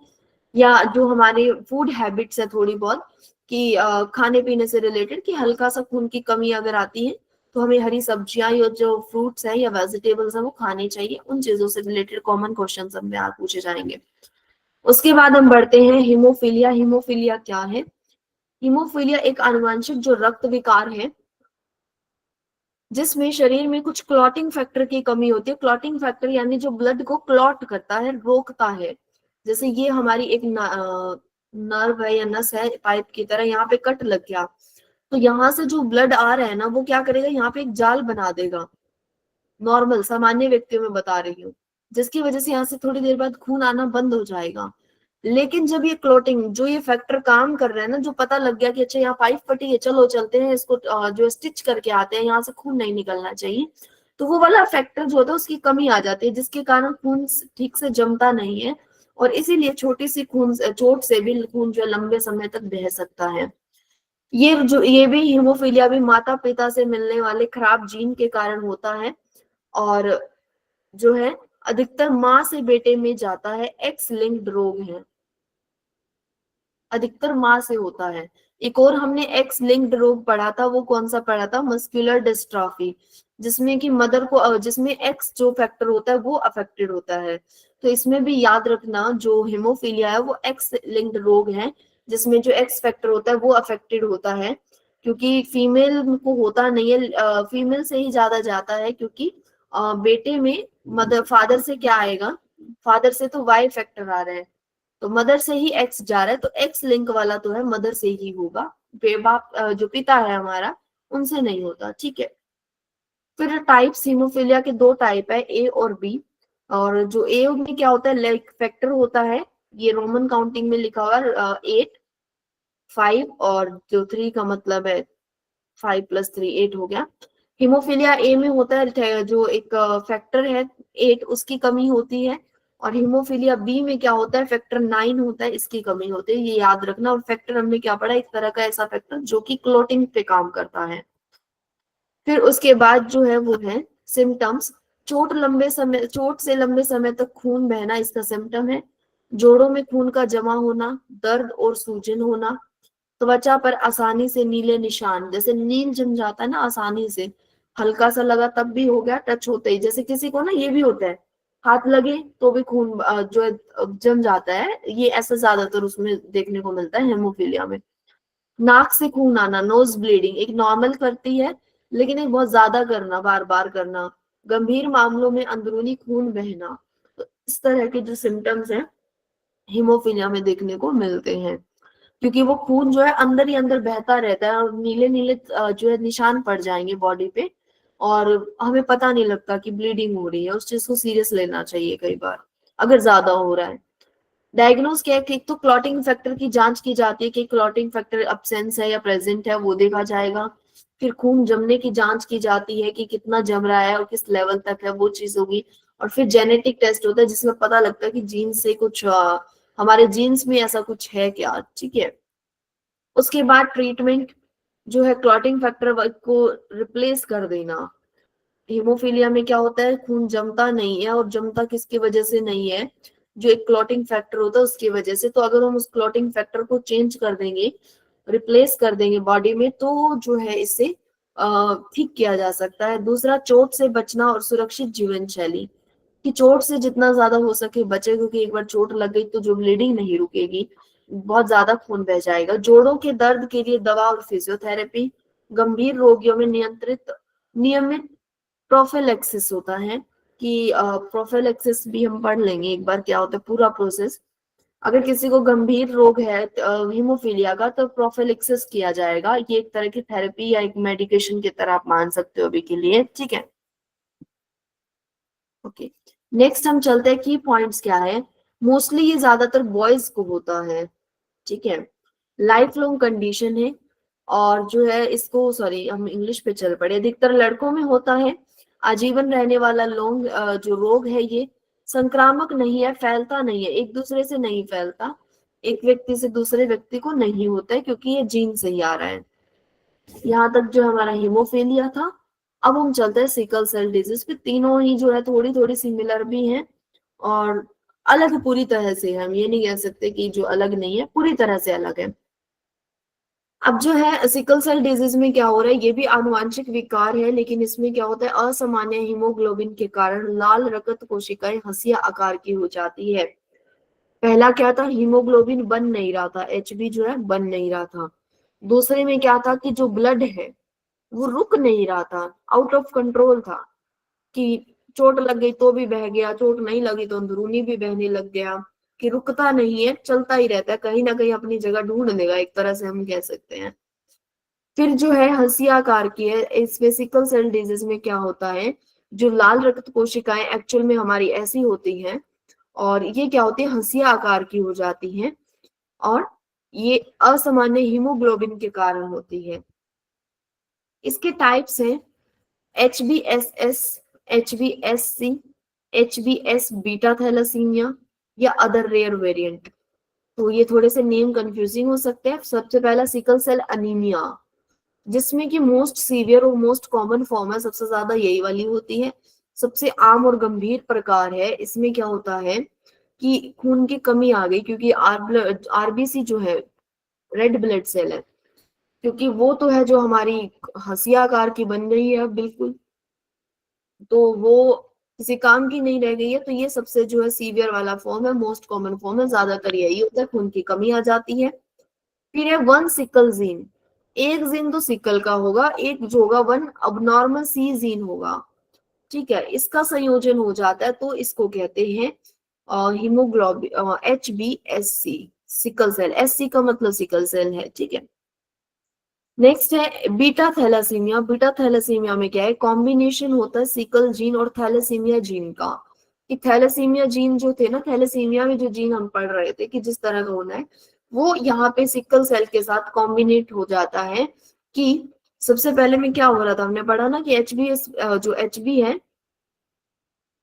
या जो हमारी फूड हैबिट्स है थोड़ी बहुत, कि खाने पीने से रिलेटेड, कि हल्का सा खून की कमी अगर आती है तो हमें हरी सब्जियां या जो फ्रूट्स हैं या वेजिटेबल्स हैं वो खानी चाहिए। उन चीजों से रिलेटेड कॉमन क्वेश्चन हम यहाँ पूछे जाएंगे। उसके बाद हम बढ़ते हैं हीमोफीलिया। हीमोफीलिया क्या है? हीमोफीलिया एक आनुवंशिक जो रक्त विकार है, जिसमें शरीर में कुछ क्लॉटिंग फैक्टर की कमी होती है। क्लॉटिंग फैक्टर यानी जो ब्लड को क्लॉट करता है, रोकता है। जैसे ये हमारी एक नर्व है या नस है पाइप की तरह, यहाँ पे कट लग गया तो यहाँ से जो ब्लड आ रहा है ना, वो क्या करेगा, यहाँ पे एक जाल बना देगा। नॉर्मल सामान्य व्यक्तियों में बता रही हूँ, जिसकी वजह से यहाँ से थोड़ी देर बाद खून आना बंद हो जाएगा। लेकिन जब ये क्लोटिंग जो ये फैक्टर काम कर रहे हैं ना, जो पता लग गया कि अच्छा यहाँ पाइप फटी है, चलो चलते हैं इसको जो स्टिच करके आते हैं, यहाँ से खून नहीं निकलना चाहिए, तो वो वाला फैक्टर जो होता है उसकी कमी आ जाती है, जिसके कारण खून ठीक से जमता नहीं है और इसीलिए छोटी सी चोट से भी खून जो है लंबे समय तक बह सकता है। ये भी हीमोफीलिया भी माता पिता से मिलने वाले खराब जीन के कारण होता है और जो है अधिकतर माँ से बेटे में जाता है, एक्स लिंक्ड रोग है, अधिकतर माँ से होता है। एक और हमने एक्स लिंक्ड रोग पढ़ा था, वो कौन सा पढ़ा था? मस्कुलर डिस्ट्रॉफी, जिसमें कि मदर को जिसमें एक्स जो फैक्टर होता है वो अफेक्टेड होता है। तो इसमें भी याद रखना जो हेमोफीलिया है वो एक्स लिंक्ड रोग है, जिसमें जो एक्स फैक्टर होता है वो अफेक्टेड होता है, क्योंकि फीमेल को होता नहीं है, फीमेल से ही ज्यादा जाता है, क्योंकि बेटे में मदर फादर से क्या आएगा? फादर से तो वाई फैक्टर आ रहा है, तो मदर से ही एक्स जा रहा है, तो एक्स लिंक वाला तो है मदर से ही होगा, बाप जो पिता है हमारा उनसे नहीं होता। ठीक है, फिर टाइप्स हीमोफीलिया के दो टाइप है, ए और बी। और जो ए में क्या होता है, लाइक फैक्टर होता है, ये रोमन काउंटिंग में लिखा हुआ है 8 5, और जो 3 का मतलब है 5 + 3 8 हो गया। हीमोफीलिया ए में होता है जो एक फैक्टर है 8, उसकी कमी होती है, और हीमोफीलिया बी में क्या होता है, फैक्टर 9 होता है, इसकी कमी होती है, ये याद रखना। और फैक्टर हमने क्या पढ़ा, एक तरह का ऐसा फैक्टर जो कि क्लोटिंग पे काम करता है। फिर उसके बाद जो है वो है सिम्टम्स। चोट से लंबे समय तक खून बहना इसका सिम्टम है। जोड़ों में खून का जमा होना, दर्द और सूजन होना, त्वचा पर आसानी से नीले निशान, जैसे नील जम जाता है ना आसानी से, हल्का सा लगा तब भी हो गया, टच होते ही, जैसे किसी को ना ये भी होता है हाथ लगे तो भी खून जो है जम जाता है, ये ऐसा ज्यादातर उसमें देखने को मिलता है हेमोफीलिया में। नाक से खून आना, नोज ब्लीडिंग, एक नॉर्मल करती है लेकिन एक बहुत ज्यादा करना, बार बार करना। गंभीर मामलों में अंदरूनी खून बहना। तो इस तरह के जो सिम्टम्स हैं हीमोफीलिया में देखने को मिलते हैं, क्योंकि वो खून जो है अंदर ही अंदर बहता रहता है और नीले नीले जो है निशान पड़ जाएंगे बॉडी पे, और हमें पता नहीं लगता कि ब्लीडिंग हो रही है। उस चीज को सीरियस लेना चाहिए कई बार अगर ज्यादा हो रहा है। डायग्नोज क्या है कि एक तो क्लॉटिंग फैक्टर की जांच की जाती है कि क्लॉटिंग फैक्टर अब्सेंस है या प्रेजेंट है, वो देखा जाएगा। फिर खून जमने की जांच की जाती है कि कितना जम रहा है और किस लेवल तक है, वो चीज होगी। और फिर जेनेटिक टेस्ट होता है जिसमें पता लगता है कि जीन से कुछ हमारे जीन्स में ऐसा कुछ है क्या। ठीक है, उसके बाद ट्रीटमेंट जो है क्लॉटिंग फैक्टर को रिप्लेस कर देना। हीमोफीलिया में क्या होता है, खून जमता नहीं है, और जमता किसकी वजह से नहीं है, जो एक क्लॉटिंग फैक्टर होता है उसकी वजह से। तो अगर हम उस क्लॉटिंग फैक्टर को चेंज कर देंगे, रिप्लेस कर देंगे बॉडी में, तो जो है इससे ठीक किया जा सकता है। दूसरा, चोट से बचना और सुरक्षित जीवन शैली, कि चोट से जितना ज्यादा हो सके बचे, क्योंकि एक बार चोट लग गई तो जो ब्लीडिंग नहीं रुकेगी, बहुत ज्यादा खून बह जाएगा। जोड़ों के दर्द के लिए दवा और फिजियोथेरेपी। गंभीर रोगियों में नियमित प्रोफिलैक्सिस होता है, कि प्रोफिलैक्सिस भी हम पढ़ लेंगे एक बार क्या होता है पूरा प्रोसेस। अगर किसी को गंभीर रोग है हीमोफीलिया का, तो प्रोफिलैक्सिस किया जाएगा। ये एक तरह की थेरेपी या एक मेडिकेशन की तरह आप मान सकते हो अभी के लिए। ठीक है, ओके। नेक्स्ट हम चलते हैं की पॉइंट्स क्या है। मोस्टली ये ज्यादातर बॉयज को होता है। ठीक है, लाइफ लॉन्ग कंडीशन है, और जो है इसको सॉरी हम इंग्लिश पे चल पड़े, अधिकतर लड़कों में होता है। आजीवन रहने वाला जो रोग है, ये संक्रामक नहीं है, फैलता नहीं है, एक दूसरे से नहीं फैलता, एक व्यक्ति से दूसरे व्यक्ति को नहीं होता है, क्योंकि ये जीन से ही आ रहा है। यहाँ तक जो हमारा हीमोफीलिया था। अब हम चलते हैं सिकल सेल डिजीज पे। तीनों ही जो है थोड़ी थोड़ी सिमिलर भी हैं और अलग पूरी तरह से। हम ये नहीं कह सकते कि जो अलग नहीं है, पूरी तरह से अलग है। अब जो है सिकल सेल डिजीज में क्या हो रहा है, ये भी आनुवांशिक विकार है, लेकिन इसमें क्या होता है, असामान्य हीमोग्लोबिन के कारण लाल रक्त कोशिकाएं हंसिया आकार की हो जाती है। पहला क्या था, हीमोग्लोबिन बन नहीं रहा था, एचबी जो है बन नहीं रहा था। दूसरे में क्या था कि जो ब्लड है वो रुक नहीं रहा था, आउट ऑफ कंट्रोल था, कि चोट लग गई तो भी बह गया, चोट नहीं लगी तो अंदरूनी भी बहने लग गया, कि रुकता नहीं है, चलता ही रहता है, कहीं ना कहीं अपनी जगह ढूंढ लेगा, एक तरह से हम कह सकते हैं। फिर जो है हंसिया आकार की है। इस सिकल सेल डिजीज में क्या होता है, जो लाल रक्त कोशिकाएं एक्चुअल में हमारी ऐसी होती हैं, और ये क्या होती है, हंसिया आकार की हो जाती हैं, और ये असामान्य हीमोग्लोबिन के कारण होती है। इसके टाइप्स हैं HBSS, HBSC, HBS beta thalassemia, या अदर रेयर वेरिएंट। तो ये थोड़े से नेम कंफ्यूजिंग हो सकते हैं। सबसे पहला सिकल सेल अनीमिया, जिसमें कि मोस्ट सीवियर और मोस्ट कॉमन फॉर्म है, सबसे ज्यादा यही वाली होती है, सबसे आम और गंभीर प्रकार है। इसमें क्या होता है कि खून की कमी आ गई, क्योंकि आरबीसी जो है रेड ब्लड सेल है, क्योंकि वो तो है जो हमारी हंसिया आकार की बन गई है अब बिल्कुल, तो वो किसी काम की नहीं रह गई है। तो ये सबसे जो है सीवियर वाला फॉर्म है, मोस्ट कॉमन फॉर्म है, ज्यादातर यही होता है, खून की कमी आ जाती है। फिर है वन सिकल जीन, एक जीन तो सिकल का होगा, एक जो होगा वन अबनॉर्मल सी जीन होगा, ठीक है, इसका संयोजन हो जाता है तो इसको कहते हैं haemoglobin HbSc, sickle cell. SC का मतलब सिकल सेल है, ठीक है। नेक्स्ट है बीटा थैलेसीमिया। बीटा थैलेसीमिया में क्या है, कॉम्बिनेशन होता है सिकल जीन और थैलेसीमिया जीन का। कि थैलेसीमिया जीन जो थे ना, थैलेसीमिया में जो जीन हम पढ़ रहे थे कि जिस तरह का होना है, वो यहाँ पे सिकल सेल के साथ कॉम्बिनेट हो जाता है। कि सबसे पहले में क्या हो रहा था, हमने पढ़ा ना कि HbS जो HB है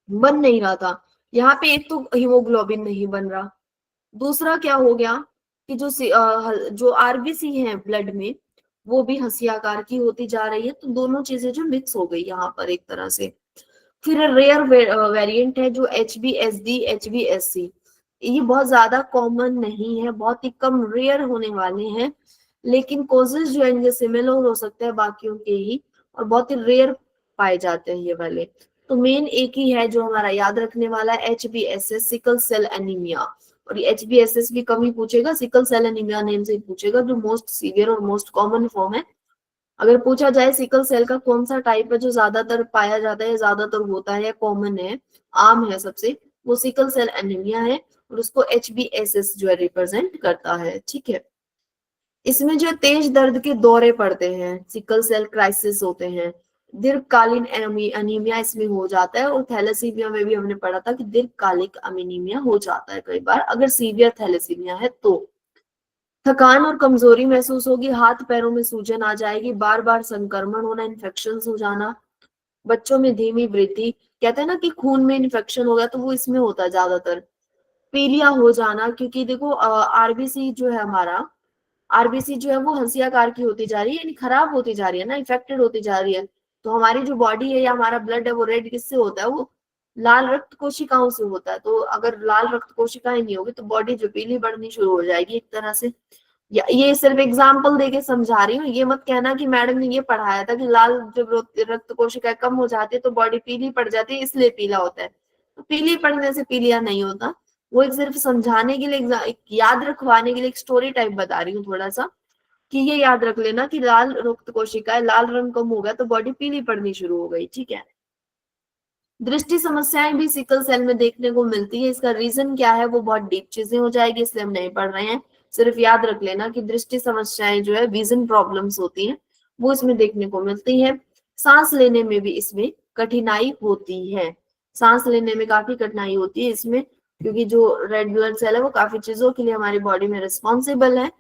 बन नहीं रहा था, यहाँ पे एक तो हीमोग्लोबिन नहीं बन रहा, दूसरा क्या हो गया कि जो आरबीसी है ब्लड में वो भी हंसियाकार की होती जा रही है। तो दोनों चीजें जो मिक्स हो गई यहाँ पर एक तरह से। फिर रेयर वेरिएंट है जो HbSD HbSc, ये बहुत ज्यादा कॉमन नहीं है, बहुत ही कम रेयर होने वाले हैं, लेकिन कोजेस जो है इनके सिमिलर हो सकते हैं बाकियों के ही, और बहुत ही रेयर पाए जाते हैं ये वाले। तो मेन एक ही है जो हमारा याद रखने वाला है, HbSs सिकल सेल एनीमिया। और ये HbSs भी कम ही पूछेगा, सिकल सेल एनीमिया नेम से ही पूछेगा, जो मोस्ट सीवियर और मोस्ट कॉमन फॉर्म है। अगर पूछा जाए सिकल सेल का कौन सा टाइप है जो ज्यादातर पाया जाता है, ज्यादातर होता है या कॉमन है, आम है सबसे, वो सिकल सेल एनीमिया है, और उसको HbSs जो है रिप्रेजेंट करता है, ठीक है। इसमें जो तेज दर्द के दौरे पड़ते हैं, सिकल सेल क्राइसिस होते हैं, दीर्घकालीन अनीमिया इसमें हो जाता है। और थैलेसीमिया में भी हमने पढ़ा था कि दीर्घकालिक अनीमिया हो जाता है कई बार, अगर सीवियर थैलेसीमिया है तो। थकान और कमजोरी महसूस होगी, हाथ पैरों में सूजन आ जाएगी, बार बार संक्रमण होना, इन्फेक्शन हो जाना, बच्चों में धीमी वृद्धि, कहते हैं ना कि खून में इन्फेक्शन हो गया, तो वो इसमें होता है ज्यादातर। पीलिया हो जाना, क्योंकि देखो आरबीसी जो है हमारा, आरबीसी जो है वो हंसियाकार की होती जा रही है, यानी खराब होती जा रही है ना, इफेक्टेड होती जा रही है। तो हमारी जो बॉडी है या हमारा ब्लड है वो रेड किससे होता है, वो लाल रक्त कोशिकाओं से होता है। तो अगर लाल रक्त कोशिकाएं नहीं होगी तो बॉडी जो पीली पड़नी शुरू हो जाएगी एक तरह से। ये सिर्फ एग्जाम्पल देके समझा रही हूँ, ये मत कहना कि मैडम ने ये पढ़ाया था कि लाल जब रक्त कोशिकाएं कम हो जाती है तो बॉडी पीली पड़ जाती है इसलिए पीला होता है। तो पीली पड़ने से पीलिया नहीं होता, वो एक सिर्फ समझाने के लिए, एक याद रखवाने के लिए एक स्टोरी टाइप बता रही हूँ थोड़ा सा, कि ये याद रख लेना कि लाल रक्त कोशिकाएं, लाल रंग कम हो गया तो बॉडी पीली पड़नी शुरू हो गई, ठीक है। दृष्टि समस्याएं भी सिकल सेल में देखने को मिलती है, इसका रीजन क्या है वो बहुत डीप चीजें हो जाएगी, इसलिए हम नहीं पढ़ रहे हैं। सिर्फ याद रख लेना कि दृष्टि समस्याएं जो है, विजन प्रॉब्लम्स होती हैं, वो इसमें देखने को मिलती है। सांस लेने में भी इसमें कठिनाई होती है, सांस लेने में काफी कठिनाई होती है इसमें, क्योंकि जो रेड ब्लड सेल है वो काफी चीजों के लिए हमारी बॉडी में रिस्पॉन्सिबल है।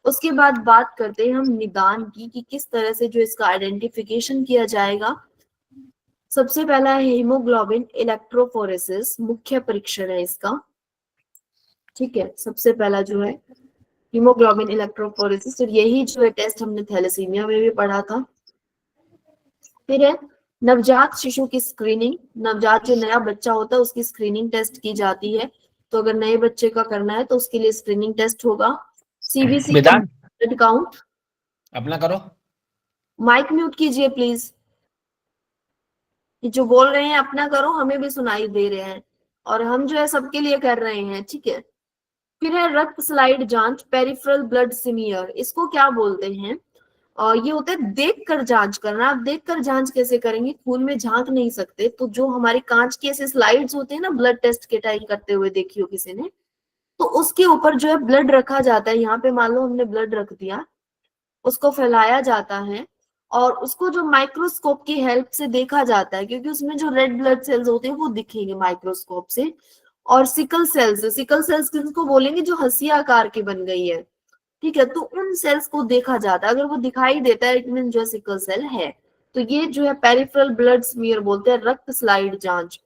उसके बाद बात करते हैं हम निदान की, कि किस तरह से जो इसका आइडेंटिफिकेशन किया जाएगा। सबसे पहला है हीमोग्लोबिन इलेक्ट्रोफोरेसिस, मुख्य परीक्षण है इसका, ठीक है। सबसे पहला जो है हीमोग्लोबिन इलेक्ट्रोफोरेसिस, और यही जो है टेस्ट हमने थैलेसीमिया में भी पढ़ा था। फिर है नवजात शिशु की स्क्रीनिंग, नवजात जो नया बच्चा होता है उसकी स्क्रीनिंग टेस्ट की जाती है। तो अगर नए बच्चे का करना है तो उसके लिए स्क्रीनिंग टेस्ट होगा। सीबीसी ब्लड काउंट, अपना करो, माइक म्यूट कीजिए प्लीज, जो बोल रहे हैं अपना करो, हमें भी सुनाई दे रहे हैं और हम जो है सबके लिए कर रहे हैं, ठीक है। फिर है रक्त स्लाइड जांच, पेरिफेरल ब्लड स्मीयर, इसको क्या बोलते हैं, ये होता है देख कर जांच करना। आप देख कर जांच कैसे करेंगे, खून में झांक नहीं सकते, तो जो हमारी कांच की ऐसे स्लाइड्स होते हैं ना ब्लड टेस्ट के टाइम करते हुए देखी हो किसी ने, तो उसके ऊपर जो है ब्लड रखा जाता है। यहाँ पे मान लो हमने ब्लड रख दिया, उसको फैलाया जाता है और उसको जो माइक्रोस्कोप की हेल्प से देखा जाता है, क्योंकि उसमें जो रेड ब्लड सेल्स होते हैं वो दिखेंगे माइक्रोस्कोप से। और सिकल सेल्स किसको बोलेंगे, जो हंसिया आकार की बन गई है, ठीक है। तो उन सेल्स को देखा जाता है, अगर वो दिखाई देता है इट मीन जो सिकल सेल है। तो ये जो है पेरिफेरल ब्लड स्मीयर बोलते हैं, रक्त स्लाइड जांच।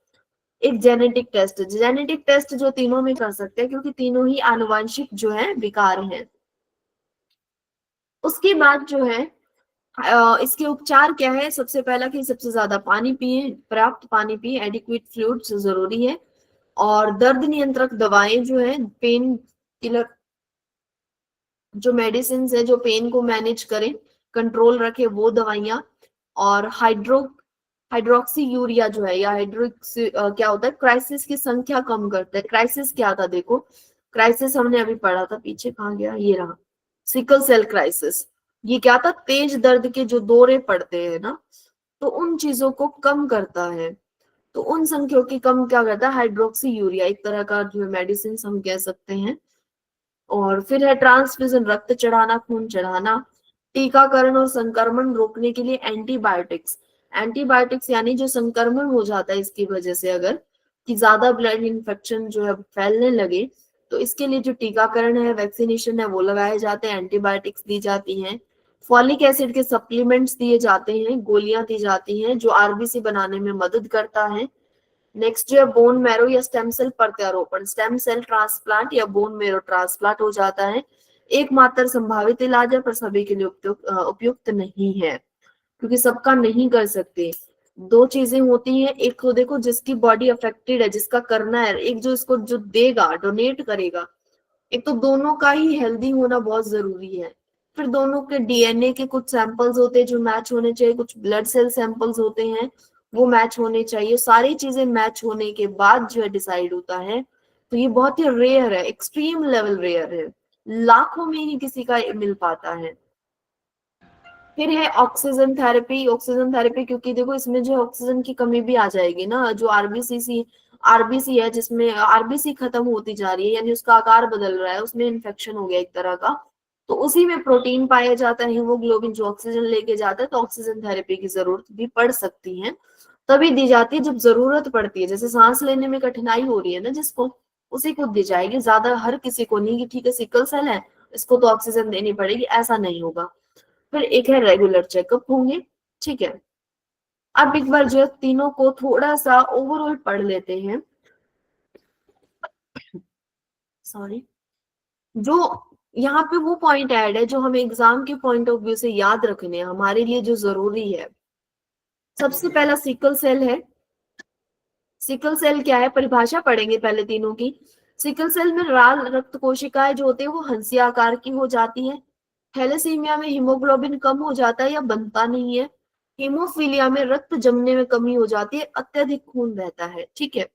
एक जेनेटिक टेस्ट। जेनेटिक टेस्ट जो तीनों में कर सकते हैं क्योंकि तीनों ही आनुवंशिक जो है विकार हैं। उसके बाद जो है इसके उपचार क्या है? सबसे पहला कि सबसे ज्यादा पानी पिए, पर्याप्त पानी पिए, एडिक्वेट फ्लूइड्स जरूरी है। और दर्द नियंत्रक दवाएं जो है, पेन किलर जो मेडिसिन है जो पेन को मैनेज करें, कंट्रोल रखे, वो दवाइयां। और हाइड्रोक्सी यूरिया जो है या हाइड्रोक्सी क्या होता है, क्राइसिस की संख्या कम करता है। क्राइसिस क्या था? देखो क्राइसिस हमने अभी पढ़ा था, पीछे कहाँ गया, ये रहा, सिकल सेल क्राइसिस। ये क्या था? तेज दर्द के जो दौरे पड़ते हैं ना, तो उन चीजों को कम करता है। तो उन संख्याओं की कम क्या करता है? हाइड्रोक्सी यूरिया, एक तरह का जो मेडिसिन हम कह सकते हैं। और फिर है ट्रांसफ्यूजन, रक्त चढ़ाना, खून चढ़ाना। टीकाकरण और संक्रमण रोकने के लिए एंटीबायोटिक्स। एंटीबायोटिक्स यानी जो संक्रमण हो जाता है इसकी वजह से, अगर कि ज्यादा ब्लड इन्फेक्शन जो है फैलने लगे, तो इसके लिए जो टीकाकरण है, वैक्सीनेशन है, वो लगाए जाते हैं, एंटीबायोटिक्स दी जाती हैं। फॉलिक एसिड के सप्लीमेंट्स दिए जाते हैं, गोलियां दी जाती हैं जो आरबीसी बनाने में मदद करता है। नेक्स्ट जो है बोन मैरो या स्टेम सेल प्रत्यारोपण, स्टेम सेल ट्रांसप्लांट या बोन मैरो ट्रांसप्लांट हो जाता है। एकमात्र संभावित इलाज है पर सभी के लिए उपयुक्त नहीं है, क्योंकि सबका नहीं कर सकते। दो चीजें होती है, एक तो देखो जिसकी बॉडी अफेक्टेड है, जिसका करना है, एक जो इसको जो देगा, डोनेट करेगा। एक तो दोनों का ही हेल्दी होना बहुत जरूरी है। फिर दोनों के डीएनए के कुछ सैंपल्स होते हैं जो मैच होने चाहिए, कुछ ब्लड सेल सैंपल्स होते हैं वो मैच होने चाहिए। सारी चीजें मैच होने के बाद जो है डिसाइड होता है। तो ये बहुत ही रेयर है, एक्सट्रीम लेवल रेयर है, लाखों में ही किसी का मिल पाता है। फिर है ऑक्सीजन थेरेपी। ऑक्सीजन थेरेपी क्योंकि देखो इसमें जो ऑक्सीजन की कमी भी आ जाएगी ना, जो आरबीसी है जिसमें आरबीसी खत्म होती जा रही है, यानी उसका आकार बदल रहा है, उसमें इन्फेक्शन हो गया एक तरह का, तो उसी में प्रोटीन पाया जाता है, हीमोग्लोबिन जो ऑक्सीजन लेके जाता है। तो ऑक्सीजन थेरेपी की जरूरत भी पड़ सकती है, तभी दी जाती है जब जरूरत पड़ती है। जैसे सांस लेने में कठिनाई हो रही है ना जिसको, उसी को दी जाएगी, ज्यादा हर किसी को नहीं कि ठीक है सिकल सेल है इसको तो ऑक्सीजन देनी पड़ेगी, ऐसा नहीं होगा। फिर एक है रेगुलर चेकअप होंगे, ठीक है। अब एक बार जो तीनों को थोड़ा सा ओवरऑल पढ़ लेते हैं। सॉरी, जो यहाँ पे वो पॉइंट ऐड है जो हमें एग्जाम के पॉइंट ऑफ व्यू से याद रखने हैं, हमारे लिए जो जरूरी है। सबसे पहला सिकल सेल है। सिकल सेल क्या है, परिभाषा पढ़ेंगे पहले तीनों की। सिकल सेल में लाल रक्त कोशिकाएं जो होती है वो हंसिया आकार की हो जाती है। थैलेसीमिया में हीमोग्लोबिन कम हो जाता है या बनता नहीं है। हीमोफीलिया में रक्त जमने में कमी हो जाती है, अत्यधिक खून बहता है, ठीक है।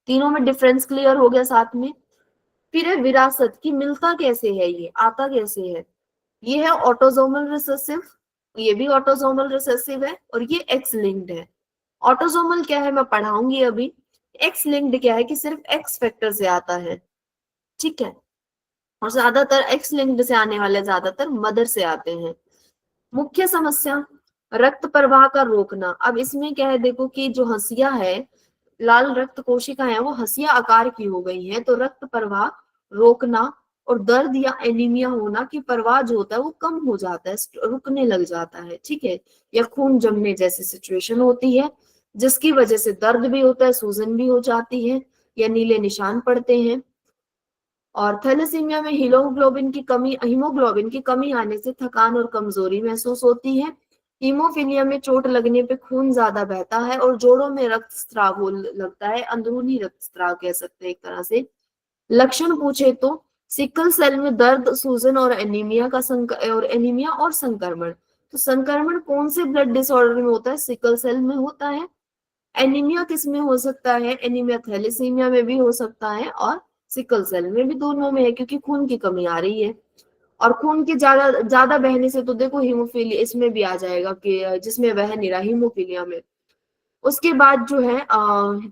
तीनों में डिफरेंस क्लियर हो गया साथ में। फिर है विरासत की, मिलता कैसे है, ये आता कैसे है। ये है ऑटोसोमल रिसेसिव, ये भी ऑटोसोमल रिसेसिव है, और ये एक्स लिंक्ड है। ऑटोसोमल क्या है मैं पढ़ाऊंगी अभी। एक्स लिंक्ड क्या है कि सिर्फ एक्स फैक्टर से आता है, ठीक है। और ज्यादातर एक्स लिंक्ड से आने वाले ज्यादातर मदर से आते हैं। मुख्य समस्या रक्त प्रवाह का रोकना। अब इसमें क्या है, देखो कि जो हंसिया है, लाल रक्त कोशिका है, वो हंसिया आकार की हो गई है, तो रक्त प्रवाह रोकना और दर्द या एनीमिया होना कि प्रवाह जो होता है वो कम हो जाता है, रुकने लग जाता है, ठीक है। या खून जमने जैसी सिचुएशन होती है जिसकी वजह से दर्द भी होता है, सूजन भी हो जाती है या नीले निशान पड़ते हैं। और थैलेसीमिया में हीमोग्लोबिन की कमी आने से थकान और कमजोरी महसूस होती है। हीमोफीलिया में चोट लगने पे खून ज्यादा बहता है और जोड़ों में रक्तस्राव हो लगता है, अंदरूनी रक्तस्राव कह सकते हैं एक तरह से। लक्षण पूछे तो सिकल सेल में दर्द, सूजन और एनीमिया और संक्रमण। तो संक्रमण कौन से ब्लड डिसऑर्डर में होता है? सिकल सेल में होता है। एनीमिया किस में हो सकता है? एनीमिया थैलेसीमिया में भी हो सकता है और सिकल सेल में भी, दोनों में है, क्योंकि खून की कमी आ रही है। और खून की ज्यादा बहने से तो देखो हीमोफीलिया इसमें भी आ जाएगा कि जिसमें बह नहीं रहा, हीमोफीलिया में। उसके बाद जो है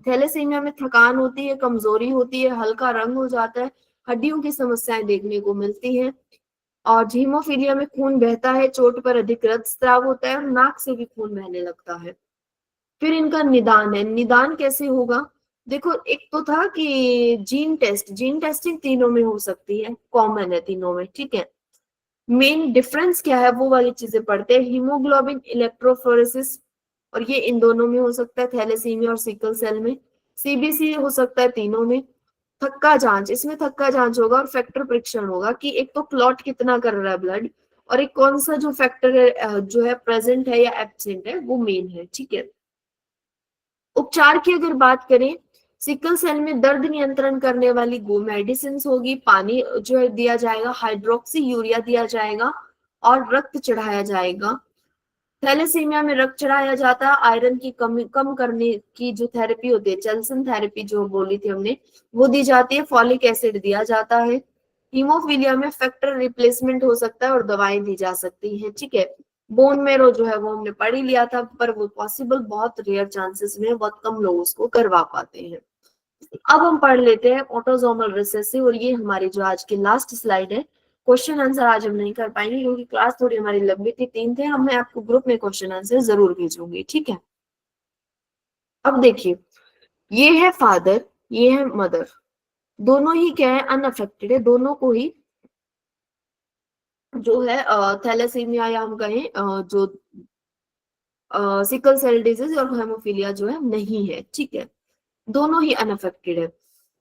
थैलेसीमिया में थकान होती है, कमजोरी होती है, हल्का रंग हो जाता है, हड्डियों की समस्याएं देखने को मिलती हैं। और हीमोफीलिया में खून बहता है, चोट पर अधिक रक्तस्राव होता है और नाक से भी खून बहने लगता है। फिर इनका निदान है। निदान कैसे होगा? देखो एक तो था कि जीन टेस्टिंग तीनों में हो सकती है, कॉमन है तीनों में, ठीक है। मेन डिफरेंस क्या है वो वाली चीजें पढ़ते हैं। हीमोग्लोबिन इलेक्ट्रोफोरेसिस, और ये इन दोनों में हो सकता है, थैलेसीमिया और सिकल सेल में। सीबीसी हो सकता है तीनों में। थक्का जांच, इसमें थक्का जांच होगा और फैक्टर परीक्षण होगा कि एक तो क्लॉट कितना कर रहा है ब्लड, और एक कौन सा जो फैक्टर है जो है प्रेजेंट है या एब्सेंट है वो मेन है। ठीक है। उपचार की अगर बात करें, सिकल सेल में दर्द नियंत्रण करने वाली गो मेडिसिन होगी, पानी जो है दिया जाएगा, हाइड्रोक्सी यूरिया दिया जाएगा और रक्त चढ़ाया जाएगा। थैलेसीमिया में रक्त चढ़ाया जाता है, आयरन की कमी कम करने की जो थेरेपी होती है, चेल्सन थेरेपी जो बोली थी हमने, वो दी जाती है, फॉलिक एसिड दिया जाता है। हीमोफीलिया में फैक्टर रिप्लेसमेंट हो सकता है और दवाएं दी जा सकती हैं। ठीक है। बोन मेरो जो है वो हमने पढ़ ही लिया था, पर वो पॉसिबल बहुत रेयर चांसेस में, बहुत कम लोग उसको करवा पाते हैं। अब हम पढ़ लेते हैं ऑटोसोमल रिसेसिव, और ये हमारी जो आज की लास्ट स्लाइड है। क्वेश्चन आंसर आज हम नहीं कर पाएंगे क्योंकि क्लास थोड़ी हमारी लंबी थी, 3 थे। मैं आपको ग्रुप में क्वेश्चन आंसर जरूर भेजूंगी। ठीक है। अब देखिए, ये है फादर, ये है मदर, दोनों ही क्या है, अनअफेक्टेड है, दोनों को ही जो है थैलेसीमिया या हम कहें जो सिकल सेल डिजीज और हेमोफीलिया जो है नहीं है। ठीक है। दोनों ही अनअफेक्टेड है।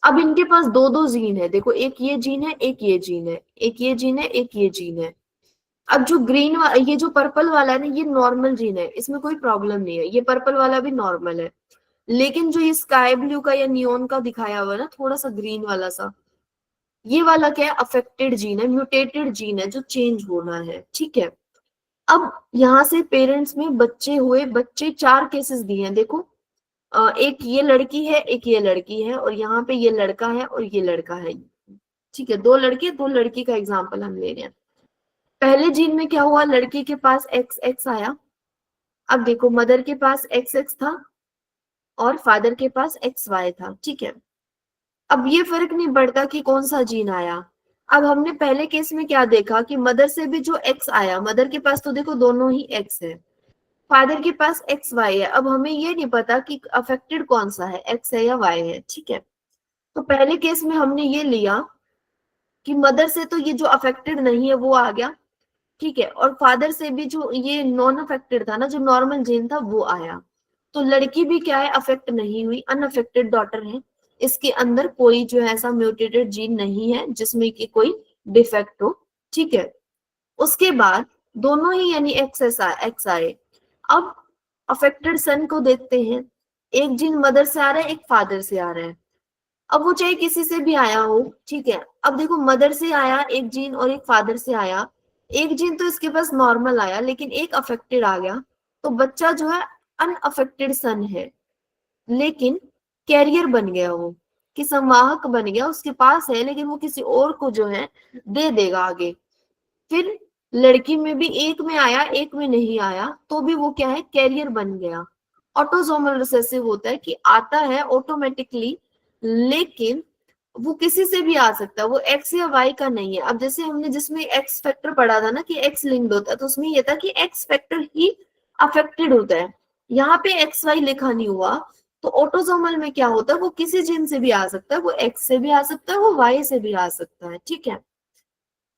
अब इनके पास दो दो जीन है, देखो, एक ये जीन है, एक ये जीन है, एक ये जीन है, एक ये जीन है। अब जो ग्रीन ये जो पर्पल वाला है ना, ये नॉर्मल जीन है, इसमें कोई प्रॉब्लम नहीं है, ये पर्पल वाला भी नॉर्मल है। लेकिन जो ये स्काई ब्लू का या नियोन का दिखाया हुआ है ना, थोड़ा सा ग्रीन वाला सा, ये वाला क्या है, अफेक्टेड जीन है, म्यूटेटेड जीन है जो चेंज होना है। ठीक है। अब यहाँ से पेरेंट्स में बच्चे हुए, बच्चे 4 केसेस दिए हैं, देखो, एक ये लड़की है, एक ये लड़की है, और यहाँ पे ये लड़का है और ये लड़का है। ठीक है। 2 लड़के 2 लड़की का एग्जाम्पल हम ले रहे हैं। पहले जीन में क्या हुआ, लड़की के पास XX आया। अब देखो, मदर के पास XX था और फादर के पास XY था। ठीक है। अब ये फर्क नहीं पड़ता कि कौन सा जीन आया। अब हमने पहले केस में क्या देखा कि मदर से भी जो X आया, मदर के पास तो देखो दोनों ही X है, फादर के पास XY है। अब हमें ये नहीं पता कि अफेक्टेड कौन सा है, X है या Y है। ठीक है। तो पहले केस में हमने ये लिया कि मदर से तो ये जो अफेक्टेड नहीं है वो आ गया। ठीक है। और फादर से भी जो ये नॉन अफेक्टेड था ना, जो नॉर्मल जीन था, वो आया। तो लड़की भी क्या है, अफेक्ट नहीं हुई, अनअफेक्टेड डॉटर है, इसके अंदर कोई जो है ऐसा म्यूटेटेड जीन नहीं है जिसमें कि कोई डिफेक्ट हो। ठीक है। उसके बाद दोनों ही यानी एक्स आए। अब अफेक्टेड सन को देखते हैं, एक जीन मदर से आ रहा है, एक फादर से आ रहा है। अब वो चाहे किसी से भी आया हो। ठीक है। अब देखो, मदर से आया एक जीन और एक फादर से आया, एक जीन तो इसके पास नॉर्मल आया लेकिन एक अफेक्टेड आ गया, तो बच्चा जो है अनअफेक्टेड सन है, लेकिन कैरियर बन गया, वो कि संवाहक बन गया, उसके पास है लेकिन वो किसी और को जो है दे देगा आगे। फिर लड़की में भी एक में आया, एक में नहीं आया, तो भी वो क्या है, कैरियर बन गया। ऑटोसोमल रिसेसिव होता है कि आता है ऑटोमेटिकली, लेकिन वो किसी से भी आ सकता है, वो X या Y का नहीं है। अब जैसे हमने जिसमें X फैक्टर पढ़ा था ना कि X लिंक्ड होता है, तो उसमें ये था कि X फैक्टर ही अफेक्टेड होता है, यहाँ पे XY लिखा नहीं हुआ। तो ऑटोसोमल में क्या होता है, वो किसी जीन से भी आ सकता है, वो X से भी आ सकता है, वो Y से भी आ सकता है। ठीक है।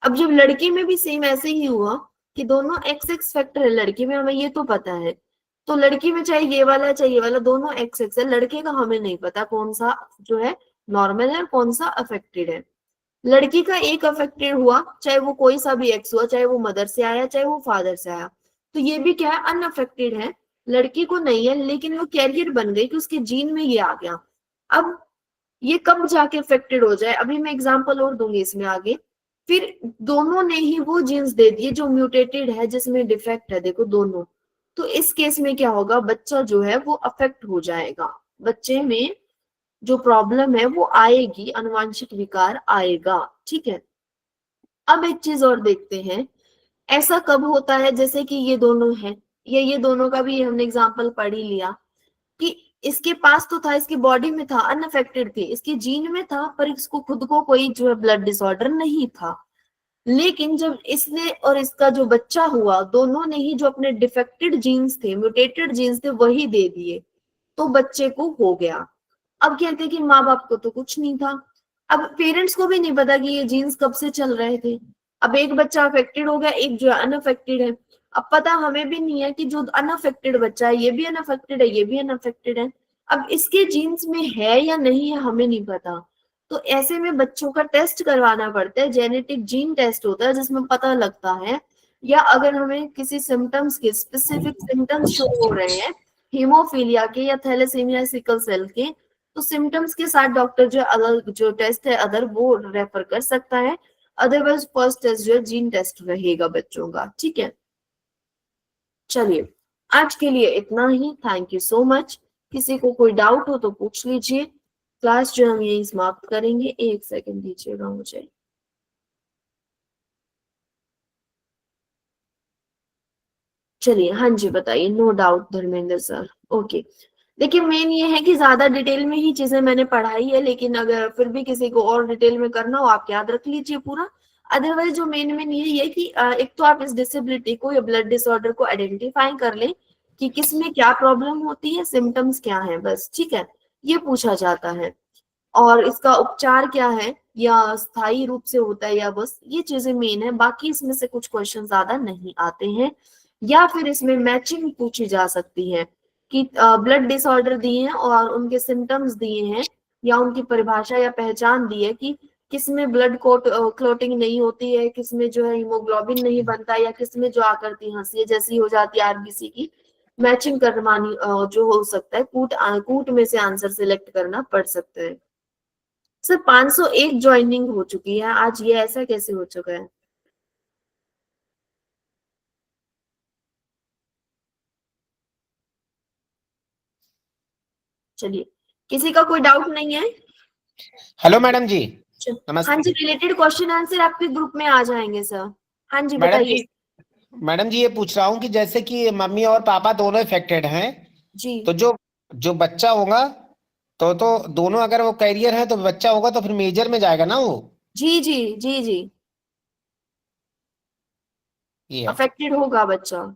अब जब लड़की में भी सेम ऐसे ही हुआ कि दोनों XX फैक्टर है, लड़की में हमें ये तो पता है, तो लड़की में चाहे ये वाला चाहे ये वाला दोनों XX है, लड़के का हमें नहीं पता कौन सा जो है नॉर्मल है, कौन सा अफेक्टेड है। लड़की का एक अफेक्टेड हुआ, चाहे वो कोई सा भी X हुआ, चाहे वो मदर से आया चाहे वो फादर से आया, तो ये भी क्या है, अनअफेक्टेड है, लड़की को नहीं है, लेकिन वो कैरियर बन गई कि उसके जीन में ये आ गया। अब ये कब जाके अफेक्टेड हो जाए, अभी मैं एग्जांपल और दूंगी इसमें आगे। फिर दोनों ने ही वो जीन्स दे दिए जो म्यूटेटेड है, जिसमें डिफेक्ट है, देखो दोनों, तो इस केस में क्या होगा, बच्चा जो है वो अफेक्ट हो जाएगा, बच्चे में जो प्रॉब्लम है वो आएगी, अनुवांशिक विकार आएगा। ठीक है। अब एक चीज और देखते हैं, ऐसा कब होता है, जैसे कि ये दोनों हैं, ये दोनों का भी हमने एग्जांपल पढ़ ही लिया कि इसके पास तो था, इसकी बॉडी में था, अनअफेक्टेड थी, इसके जीन में था, पर इसको खुद को कोई जो है ब्लड डिसऑर्डर नहीं था। लेकिन जब इसने और इसका जो बच्चा हुआ, दोनों ने ही जो अपने डिफेक्टेड जीन्स थे, म्यूटेटेड जीन्स थे, वही दे दिए, तो बच्चे को हो गया। अब कहते हैं कि माँ बाप को तो कुछ नहीं था, अब पेरेंट्स को भी नहीं पता कि ये जीन्स कब से चल रहे थे। अब एक बच्चा अफेक्टेड हो गया, एक जो है अनअफेक्टेड है। अब पता हमें भी नहीं है कि जो अनअफेक्टेड बच्चा है ये भी अनअफेक्टेड है, ये भी अनअफेक्टेड है, अब इसके जीन्स में है या नहीं है हमें नहीं पता, तो ऐसे में बच्चों का टेस्ट करवाना पड़ता है, जेनेटिक जीन टेस्ट होता है जिसमें पता लगता है, या अगर हमें किसी सिम्टम्स के स्पेसिफिक सिम्टम्स शो हो रहे हैं हीमोफीलिया के या थैलेसीमिया सिकल सेल के, तो सिम्टम्स के साथ डॉक्टर जो अलग जो टेस्ट है अदर वो रेफर कर सकता है, अदरवाइज फर्स्ट टेस्ट जो है जीन टेस्ट रहेगा बच्चों का। ठीक है, चलिए आज के लिए इतना ही। Thank you so much. किसी को कोई डाउट हो तो पूछ लीजिए। क्लास जो हम यही समाप्त करेंगे। एक सेकंड दीजिएगा मुझे। चलिए, हाँ जी बताइए। No doubt Dharmendra sir. Okay, देखिए मेन ये है कि ज्यादा डिटेल में ही चीजें मैंने पढ़ाई है, लेकिन अगर फिर भी किसी को और डिटेल में करना हो आप याद रख लीजिए पूरा। अदरवाइज जो मेन ये है कि एक तो आप इस डिसेबिलिटी को या ब्लड डिसऑर्डर को आइडेंटिफाई कर लें कि किस में क्या प्रॉब्लम होती है, सिम्टम्स क्या है, बस। ठीक है, ये पूछा जाता है। और इसका उपचार क्या है, या स्थायी रूप से होता है, या बस ये चीजें मेन है। बाकी इसमें से कुछ क्वेश्चन ज्यादा नहीं आते हैं, या फिर इसमें मैचिंग पूछी जा सकती है कि ब्लड डिसऑर्डर दिए हैं और उनके सिम्टम्स दिए हैं, या उनकी परिभाषा या पहचान दी है कि किसमें ब्लड क्लोटिंग नहीं होती है, किसमें जो है हीमोग्लोबिन नहीं बनता, या किसमें जो आकृति हंसी जैसी हो जाती है आरबीसी की। मैचिंग करवानी जो हो सकता है, कूट में से आंसर सिलेक्ट करना पड़ सकता है। सर 501 ज्वाइनिंग हो चुकी है आज, ये ऐसा कैसे हो चुका है? चलिए, किसी का कोई डाउट नहीं है? हेलो मैडम जी, नमस्ते। हाँ जी, रिलेटेड क्वेश्चन आंसर आपके ग्रुप में आ जाएंगे सर। हाँ जी बताइए। मैडम जी ये पूछ रहा हूँ कि जैसे कि मम्मी और पापा दोनों इफेक्टेड हैं, जी तो जो जो बच्चा होगा तो दोनों अगर वो कैरियर है तो बच्चा होगा तो फिर मेजर में जाएगा ना वो? जी जी जी जी, ये अफेक्टेड होगा बच्चा।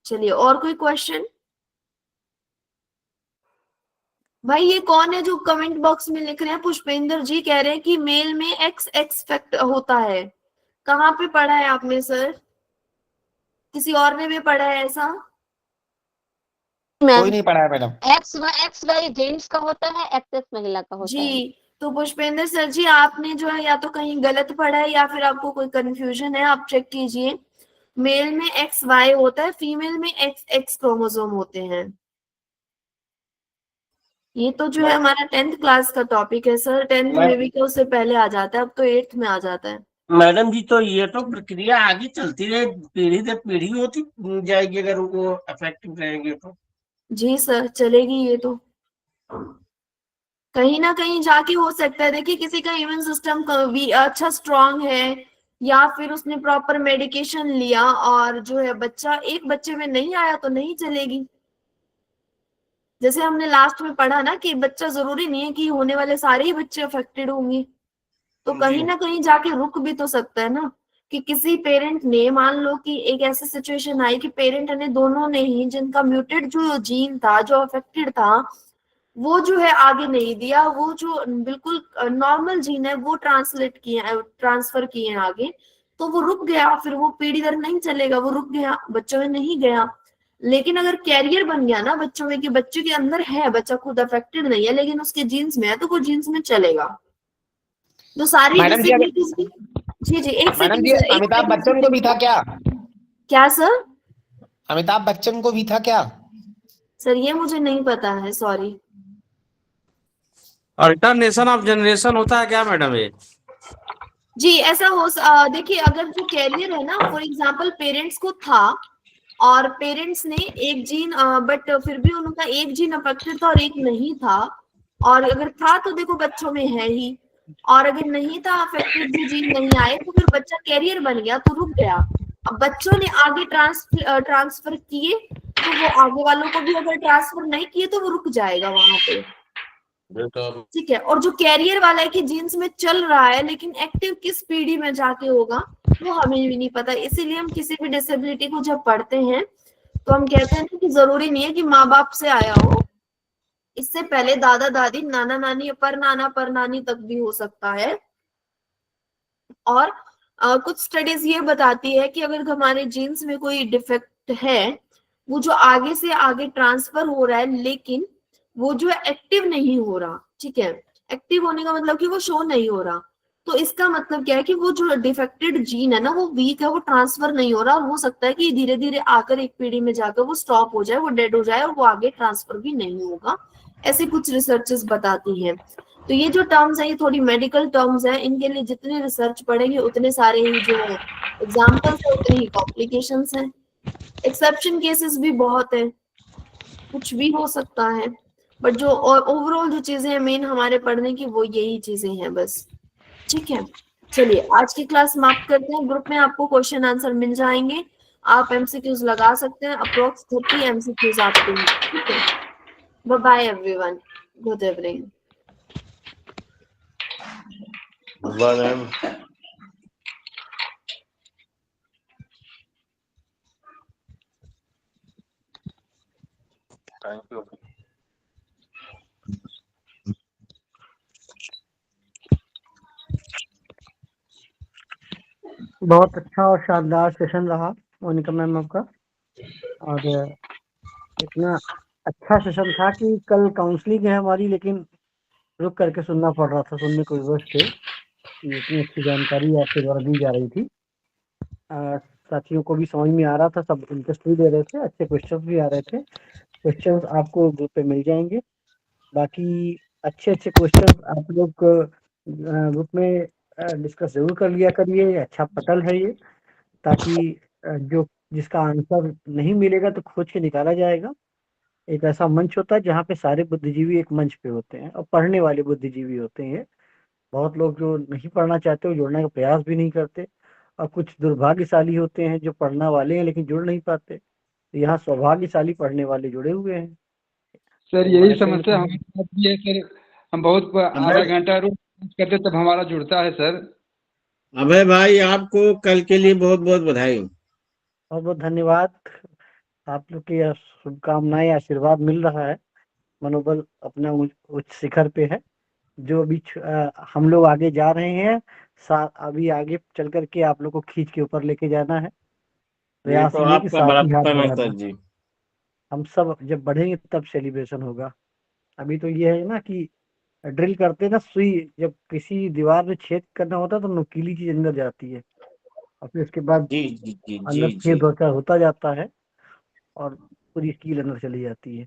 चलिए, और कोई क्वेश्चन? भाई ये कौन है जो कमेंट बॉक्स में लिख रहे हैं? पुष्पेंद्र जी कह रहे हैं कि मेल में एक्स एक्सपेक्ट होता है। कहाँ पे पढ़ा है आपने सर? किसी और ने भी पढ़ा है ऐसा? कोई नहीं पढ़ा है मैडम। एक्स वाई जेंट्स का होता है, एक्सेस महिला का होता है। जी, तो पुष्पेंद्र सर जी आपने जो है या तो कहीं गलत पढ़ा है या फिर आपको कोई कंफ्यूजन है, आप चेक कीजिए। मेल में एक्स वाई होता है, फीमेल में एक्स एक्स क्रोमोसोम होते हैं। ये तो जो है हमारा 10th क्लास का टॉपिक है सर। 10th में भी तो उससे पहले आ जाता है, अब तो 8th में आ जाता है। मैडम जी तो ये तो प्रक्रिया आगे चलती रहे, पीढ़ी दर पीढ़ी होती जाएगी अगर वो अफेक्टिव रहेंगे तो। जी सर, चलेगी ये तो। कहीं ना कहीं जाके हो सकता है, देखिए किसी का इम्यून सिस्टम भी अच्छा स्ट्रांग है, या फिर उसने प्रॉपर मेडिकेशन लिया और जो है बच्चा एक बच्चे में नहीं आया तो नहीं चलेगी। जैसे हमने लास्ट में पढ़ा ना कि बच्चा जरूरी नहीं है कि होने वाले सारे ही बच्चे अफेक्टेड होंगे, तो कहीं ना कहीं जाके रुक भी तो सकता है ना। कि किसी पेरेंट ने, मान लो कि एक ऐसी सिचुएशन आई कि पेरेंट ने दोनों ने ही, जिनका म्यूटेड जो जीन था जो अफेक्टेड था, वो जो है आगे नहीं दिया, वो जो बिल्कुल नॉर्मल जीन है वो ट्रांसफर किए हैं आगे, तो वो रुक गया, फिर वो पीढ़ी दर नहीं चलेगा, वो रुक गया, बच्चों में नहीं गया। लेकिन अगर कैरियर बन गया ना बच्चों में कि बच्चे के अंदर है, बच्चा खुद अफेक्टेड नहीं है लेकिन उसके जीन्स में है, तो वो जीन्स में चलेगा। तो सारी मैडम जी डिसेबिलिटीज की। जी जी, एक मैडम सेकंड जी, सर, अमिताभ बच्चन को भी था क्या? क्या सर? अमिताभ बच्चन को भी था क्या? सर ये मुझे नहीं पता है, सॉरी। अल्टरनेशन ऑफ जनरेशन होता है क्या मैडम ये? जी ऐसा हो देखिए, अगर जो कैरियर है ना, फॉर एग्जांपल पेरेंट्स को था और पेरेंट्स ने एक जीन, बट फिर भी उनका एक जीन अफेक्टेड था और एक नहीं था, और अगर था तो देखो बच्चों में है ही, और अगर नहीं था अफेक्टेड, जो जीन नहीं आए, तो फिर बच्चा कैरियर बन गया तो रुक गया। अब बच्चों ने आगे ट्रांसफर किए, तो वो आगे वालों को भी अगर ट्रांसफर नहीं किए तो वो रुक जाएगा वहां पे। ठीक है, और जो कैरियर वाला है कि जीन्स में चल रहा है लेकिन एक्टिव किस पीढ़ी में जाके होगा वो हमें भी नहीं पता। इसीलिए हम किसी भी डिसेबिलिटी को जब पढ़ते हैं तो हम कहते हैं कि जरूरी नहीं है कि माँ बाप से आया हो, इससे पहले दादा दादी, नाना नानी, पर नानी तक भी हो सकता है। और कुछ स्टडीज ये बताती है कि अगर हमारे जीन्स में कोई डिफेक्ट है वो जो आगे से आगे ट्रांसफर हो रहा है, लेकिन वो जो है एक्टिव नहीं हो रहा, ठीक है। एक्टिव होने का मतलब कि वो शो नहीं हो रहा। तो इसका मतलब क्या है कि वो जो डिफेक्टेड जीन है ना, वो वीक है, वो ट्रांसफर नहीं हो रहा, और हो सकता है कि धीरे धीरे आकर एक पीढ़ी में जाकर वो स्टॉप हो जाए, वो डेड हो जाए, और वो आगे ट्रांसफर भी नहीं होगा। ऐसे कुछ रिसर्चेस बताती हैं। तो ये जो टर्म्स है, ये थोड़ी मेडिकल टर्म्स है, इनके लिए जितने रिसर्च पढ़ेंगे उतने सारे ही जो एग्जाम्पल्स है उतनी ही कॉम्प्लिकेशंस हैं। एक्सेप्शन केसेस भी बहुत है, कुछ भी हो सकता है, बट जो ओवरऑल जो चीजें हैं मेन हमारे पढ़ने की, वो यही चीजें हैं बस, ठीक है। चलिए आज की क्लास समाप्त करते हैं। ग्रुप में आपको क्वेश्चन आंसर मिल जाएंगे, आप एमसीक्यूज लगा सकते हैं। अप्रोक्स 30 एमसीक्यूज आपके हैं, ठीक है। Bye bye everyone, good evening. वाह मैम। Thank you. बहुत अच्छा और शानदार सेशन रहा मोनिका मैम आपका, और इतना अच्छा सेशन था कि कल काउंसलिंग है हमारी, लेकिन रुक करके सुनना पड़ रहा था, सुनने को विवश थे कि इतनी अच्छी जानकारी आपके द्वारा दी जा रही थी। साथियों को भी समझ में आ रहा था, सब इंटरेस्ट भी ले रहे थे, अच्छे क्वेश्चन भी आ रहे थे। क्वेश्चन आपको ग्रुप पे मिल जाएंगे। बाकी अच्छे अच्छे क्वेश्चन आप लोग ग्रुप में डिस्कस जरूर कर लिया करिए। अच्छा पटल है ये, ताकि जो जिसका आंसर नहीं मिलेगा तो खोज के निकाला जाएगा। एक ऐसा मंच होता है जहाँ पे सारे बुद्धिजीवी एक मंच पे होते हैं, और पढ़ने वाले बुद्धिजीवी होते हैं। बहुत लोग जो नहीं पढ़ना चाहते वो जुड़ने का प्रयास भी नहीं करते, और कुछ दुर्भाग्यशाली होते हैं जो पढ़ना वाले हैं लेकिन जुड़ नहीं पाते। तो यहाँ सौभाग्यशाली पढ़ने वाले जुड़े हुए हैं। सर तो यही ऐसे में समस्या हमारे साथ भी है सर। हम बहुत आधा घंटा रोज करते तब हमारा जुड़ता है सर। अभय भाई आपको कल के लिए बहुत बहुत बधाई। बहुत बहुत धन्यवाद। आप लोग की शुभकामनाएं, आशीर्वाद मिल रहा है, मनोबल अपना उच्च शिखर पे है। जो अभी हम लोग आगे जा रहे हैं, अभी आगे चल करके आप लोग को खींच के ऊपर लेके जाना है। ये प्रयास तो ये कि आपका साथ ही हाथ बड़प्पन है बढ़ाना सर है। जी। हम सब जब बढ़ेंगे तब सेलिब्रेशन होगा। अभी तो ये है ना कि ड्रिल करते हैं ना, सुई जब किसी दीवार में छेद करना होता है तो नुकीली चीज अंदर जाती है, और फिर उसके बाद जी जी जी अंदर जी जी। छेद होता जाता है, और पूरी कील अंदर चली जाती है।